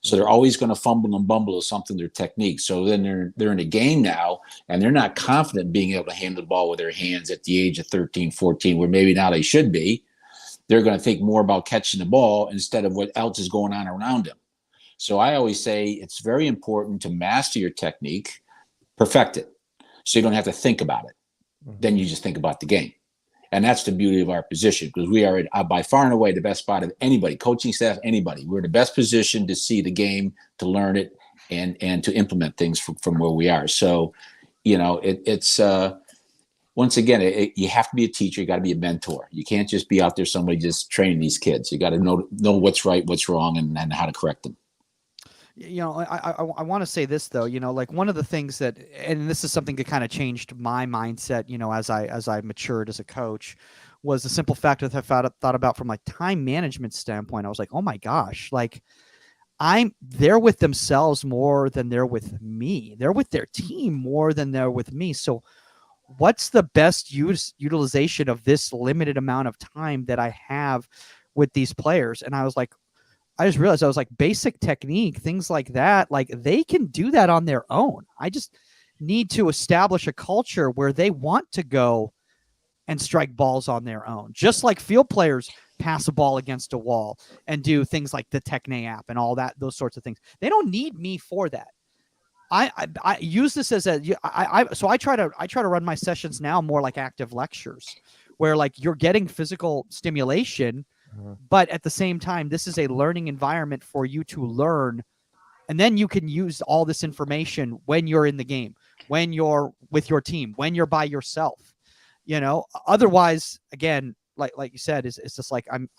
So they're always going to fumble and bumble with something, their technique. So then they're in a game now, and they're not confident being able to handle the ball with their hands at the age of 13, 14, where maybe now they should be. They're going to think more about catching the ball instead of what else is going on around them. So I always say it's very important to master your technique, perfect it, so you don't have to think about it. Then you just think about the game. And that's the beauty of our position, because we are by far and away the best spot of anybody, coaching staff, anybody. We're the best position to see the game, to learn it, and to implement things from where we are. So, you know, it's once again, you have to be a teacher. You got to be a mentor. You can't just be out there, somebody just training these kids. You got to know what's right, what's wrong, and how to correct them. You know, I want to say this though, you know, like one of the things that, and this is something that kind of changed my mindset, you know, as I matured as a coach, was the simple fact that I thought about from a time management standpoint. I was like, oh my gosh, like they're with themselves more than they're with me. They're with their team more than they're with me. So what's the best utilization of this limited amount of time that I have with these players? And I just realized, I was like, basic technique, things like that, like they can do that on their own. I just need to establish a culture where they want to go and strike balls on their own. Just like field players pass a ball against a wall and do things like the Techne app and all that, those sorts of things. They don't need me for that. I use this as so I try to run my sessions now more like active lectures, where like you're getting physical stimulation, but at the same time, this is a learning environment for you to learn. And then you can use all this information when you're in the game, when you're with your team, when you're by yourself, you know. Otherwise, again, like you said, it's just like I'm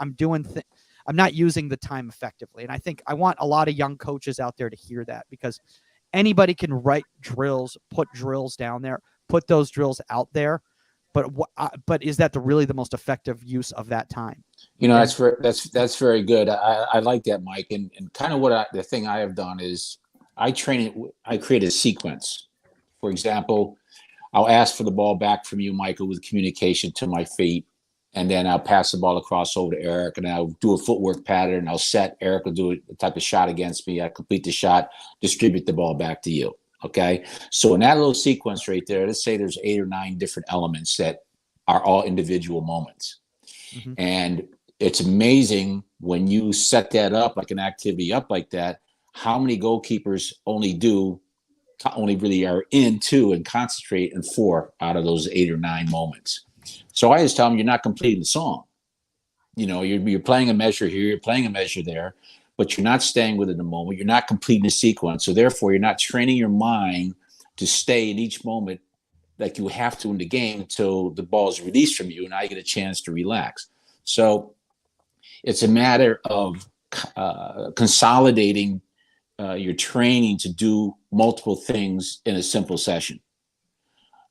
not using the time effectively. And I think I want a lot of young coaches out there to hear that, because anybody can write drills, put drills down there, put those drills out there. But is that really the most effective use of that time? You know, that's very good. I like that, Mike. And kind of the thing I have done is I create a sequence. For example, I'll ask for the ball back from you, Michael, with communication to my feet. And then I'll pass the ball across over to Eric, and I'll do a footwork pattern. I'll set. Eric will do a type of shot against me. I complete the shot, distribute the ball back to you. Okay. So in that little sequence right there, let's say there's 8 or 9 different elements that are all individual moments. And it's amazing when you set that up, like an activity up like that, how many goalkeepers only really are in 2 and concentrate in 4 out of those 8 or 9 moments. So I just tell them, you're not completing the song. You know, you're playing a measure here, you're playing a measure there, but you're not staying within the moment. You're not completing the sequence. So therefore, you're not training your mind to stay in each moment like you have to in the game until the ball is released from you and I get a chance to relax. So it's a matter of consolidating your training to do multiple things in a simple session.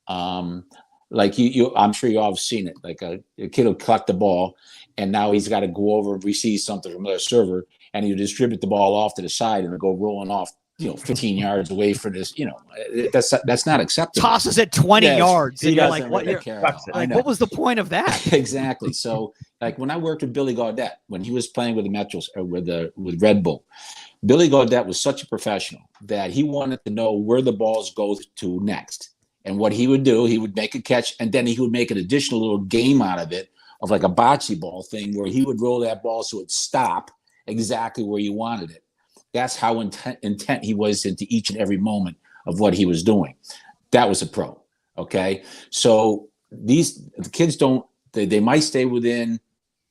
Like I'm sure you all have seen it. Like a kid will collect the ball, and now he's got to go over and receive something from another server, and you distribute the ball off to the side and it'll go rolling off, 15 yards away for this. That's not acceptable. Tosses it 20 yards, and you're like, what? What was the point of that? Exactly. So, like when I worked with Billy Gaudette, when he was playing with the Metros or with Red Bull, Billy Gaudette was such a professional that he wanted to know where the balls go to next. And what he would do, he would make a catch, and then he would make an additional little game out of it, of like a bocce ball thing, where he would roll that ball so it'd stop exactly where you wanted it. That's how intent he was into each and every moment of what he was doing. That was a pro. Okay. So the kids they might stay within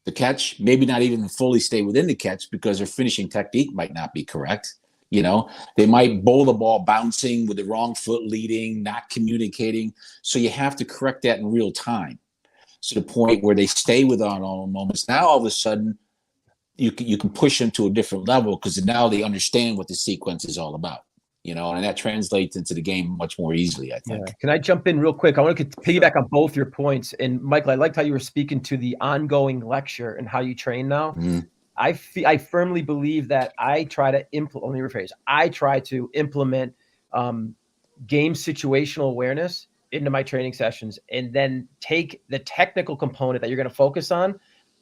the catch, maybe not even fully stay within the catch because their finishing technique might not be correct. They might bowl the ball bouncing with the wrong foot leading, not communicating. So you have to correct that in real time to the point where they stay within all moments. Now, all of a sudden, you can push them to a different level because now they understand what the sequence is all about, and that translates into the game much more easily, I think. Yeah. Can I jump in real quick? I want to piggyback on both your points. And Michael, I liked how you were speaking to the ongoing lecture and how you train now. Mm-hmm. I firmly believe that I try to implement game situational awareness into my training sessions, and then take the technical component that you're going to focus on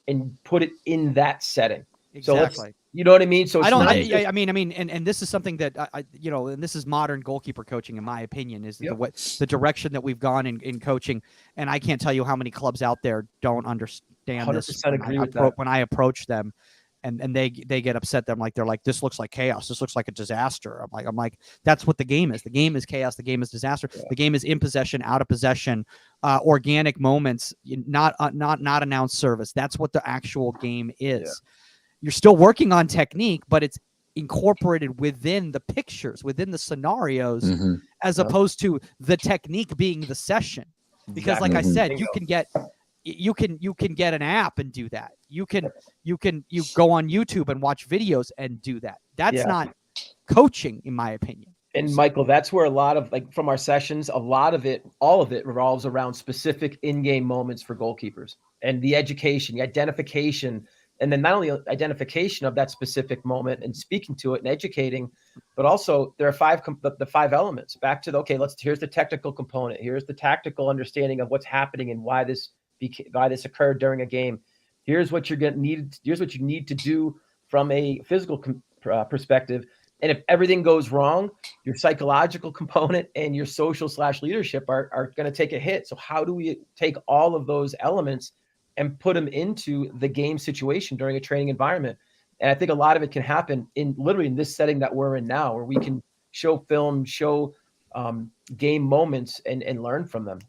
and put it in that setting. Exactly. So you know what I mean? So I mean, and this is something that and this is modern goalkeeper coaching, in my opinion, is the direction that we've gone in coaching. And I can't tell you how many clubs out there don't understand this. When I approach them. And they get upset. They're like, this looks like chaos. This looks like a disaster. I'm like, that's what the game is. The game is chaos. The game is disaster. Yeah. The game is in possession, out of possession, organic moments, not announced service. That's what the actual game is. Yeah. You're still working on technique, but it's incorporated within the pictures, within the scenarios, mm-hmm. as opposed to the technique being the session. Because, like I said, you can get an app and do that. You go on YouTube and watch videos and do that. That's not coaching, in my opinion. And Michael, that's where a lot of, from our sessions, all of it revolves around specific in-game moments for goalkeepers and the education, the identification, and then not only identification of that specific moment and speaking to it and educating, but also there are the 5 elements. Back to here's the technical component. Here's the tactical understanding of what's happening and why this occurred during a game. Here's what Here's what you need to do from a physical perspective. And if everything goes wrong, your psychological component and your social / leadership are going to take a hit. So how do we take all of those elements and put them into the game situation during a training environment? And I think a lot of it can happen in this setting that we're in now, where we can show film, game moments and learn from them.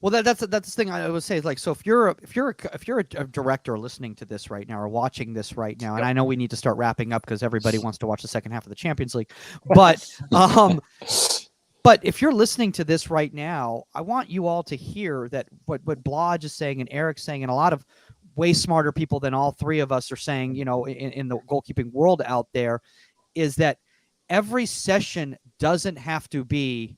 Well, that's the thing I would say is so if you're a director listening to this right now or watching this right now, and I know we need to start wrapping up because everybody wants to watch the second half of the Champions League, but but if you're listening to this right now, I want you all to hear that what Blodgett is saying and Eric's saying, and a lot of way smarter people than all 3 of us are saying, in the goalkeeping world out there, is that every session doesn't have to be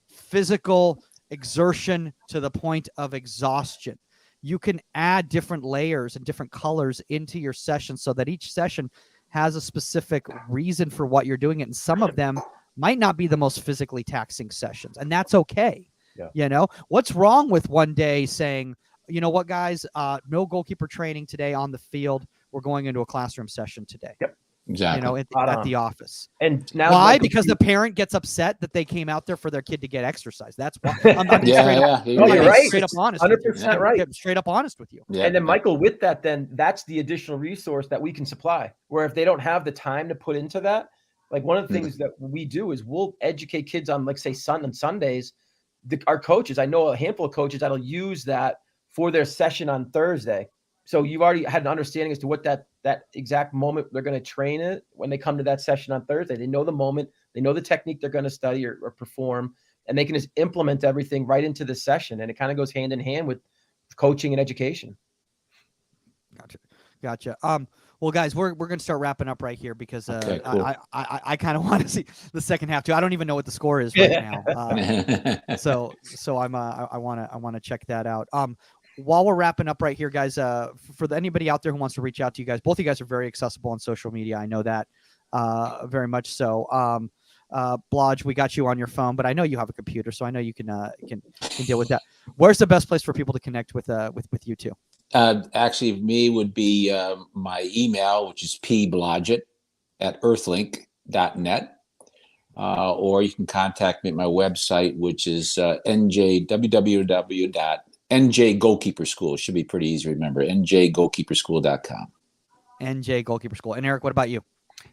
physical exertion to the point of exhaustion. You can add different layers and different colors into your session so that each session has a specific reason for what you're doing it. And some of them might not be the most physically taxing sessions, and that's okay. Yeah. What's wrong with one day saying, you know what, guys, no goalkeeper training today on the field. We're going into a classroom session today. Yep. Exactly. At the office. And now why? Because the parent gets upset that they came out there for their kid to get exercise. That's why. I'm you're right. Straight up honest. 100% right. Straight up honest with you. Yeah. And then Michael, with that, then that's the additional resource that we can supply. Where if they don't have the time to put into that, Like one of the things that we do is we'll educate kids on, like, say, on Sundays. Our coaches, I know a handful of coaches that'll use that for their session on Thursday. So you've already had an understanding as to what that exact moment they're going to train it when they come to that session on Thursday. They know the moment, they know the technique they're going to study or perform, and they can just implement everything right into the session. And it kind of goes hand in hand with coaching and education. Gotcha. Well, guys, we're going to start wrapping up right here because Okay, cool. I kind of want to see the second half too. I don't even know what the score is right now. So I want to check that out. While we're wrapping up right here, guys, for anybody out there who wants to reach out to you guys, both of you guys are very accessible on social media. I know that very much so. Blodge, we got you on your phone, but I know you have a computer, so I know you can deal with that. Where's the best place for people to connect with you two? Actually, me would be my email, which is pblodgett@earthlink.net. Or you can contact me at my website, which is www.NJ Goalkeeper School. Should be pretty easy to remember. NJGoalkeeperschool.com. NJ Goalkeeper School. And Eric, what about you?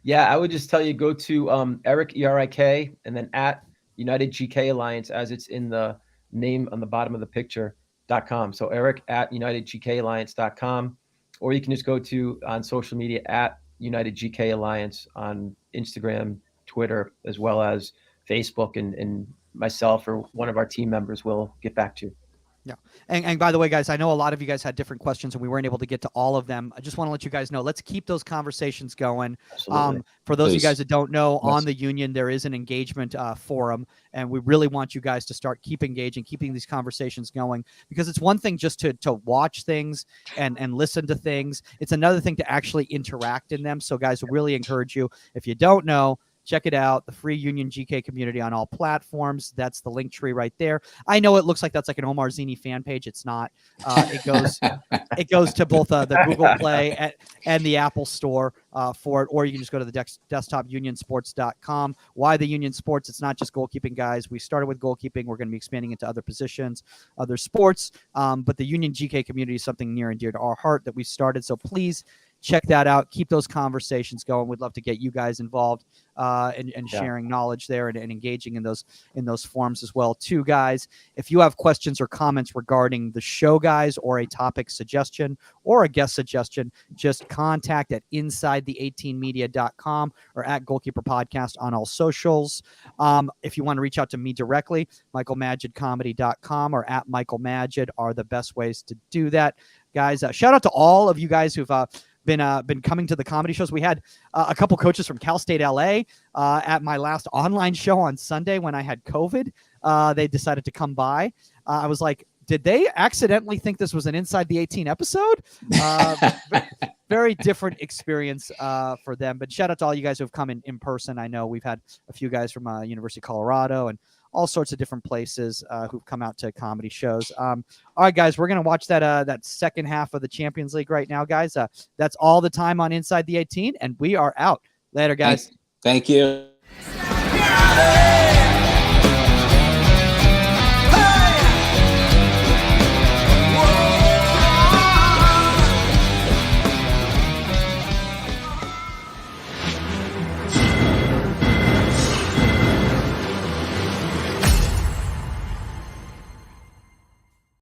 Yeah, I would just tell you, go to Erik, ERIK, and then at United GK Alliance, as it's in the name on the bottom of the picture.com. So Erik at UnitedGKAlliance.com, or you can just go to on social media at United GK Alliance on Instagram, Twitter, as well as Facebook, and myself or one of our team members will get back to you. Yeah. And by the way, guys, I know a lot of you guys had different questions and we weren't able to get to all of them. I just want to let you guys know, let's keep those conversations going. For those of you guys that don't know, on the Union, there is an engagement forum, and we really want you guys to start keeping these conversations going, because it's one thing just to watch things and listen to things. It's another thing to actually interact in them. So guys, I really encourage you, if you don't know, check it out, the free Union GK community on all platforms. That's the link tree right there. I know it looks like that's like an Omar Zini fan page. It's not. It goes to both the Google Play and the Apple Store for it, or you can just go to the desktop unionsports.com. Why the Union Sports? It's not just goalkeeping, guys. We started with goalkeeping. We're going to be expanding into other positions, other sports, but the Union GK community is something near and dear to our heart that we started. So please check that out. Keep those conversations going. We'd love to get you guys involved and sharing knowledge there and engaging in those forums as well too, guys. If you have questions or comments regarding the show, guys, or a topic suggestion or a guest suggestion, just contact at insidethe18media.com or at Goalkeeper Podcast on all socials. If you want to reach out to me directly, michaelmagidcomedy.com or at michaelmagid are the best ways to do that, guys. Shout out to all of you guys who've been coming to the comedy shows. We had a couple coaches from Cal State LA at my last online show on Sunday when I had COVID. They decided to come by. I was like, did they accidentally think this was an Inside the 18 episode? Very different experience for them. But shout out to all you guys who have come in person. I know we've had a few guys from University of Colorado and all sorts of different places who've come out to comedy shows. All right, guys, we're going to watch that second half of the Champions League right now, guys. That's all the time on Inside the 18, and we are out. Later, guys. Thank you.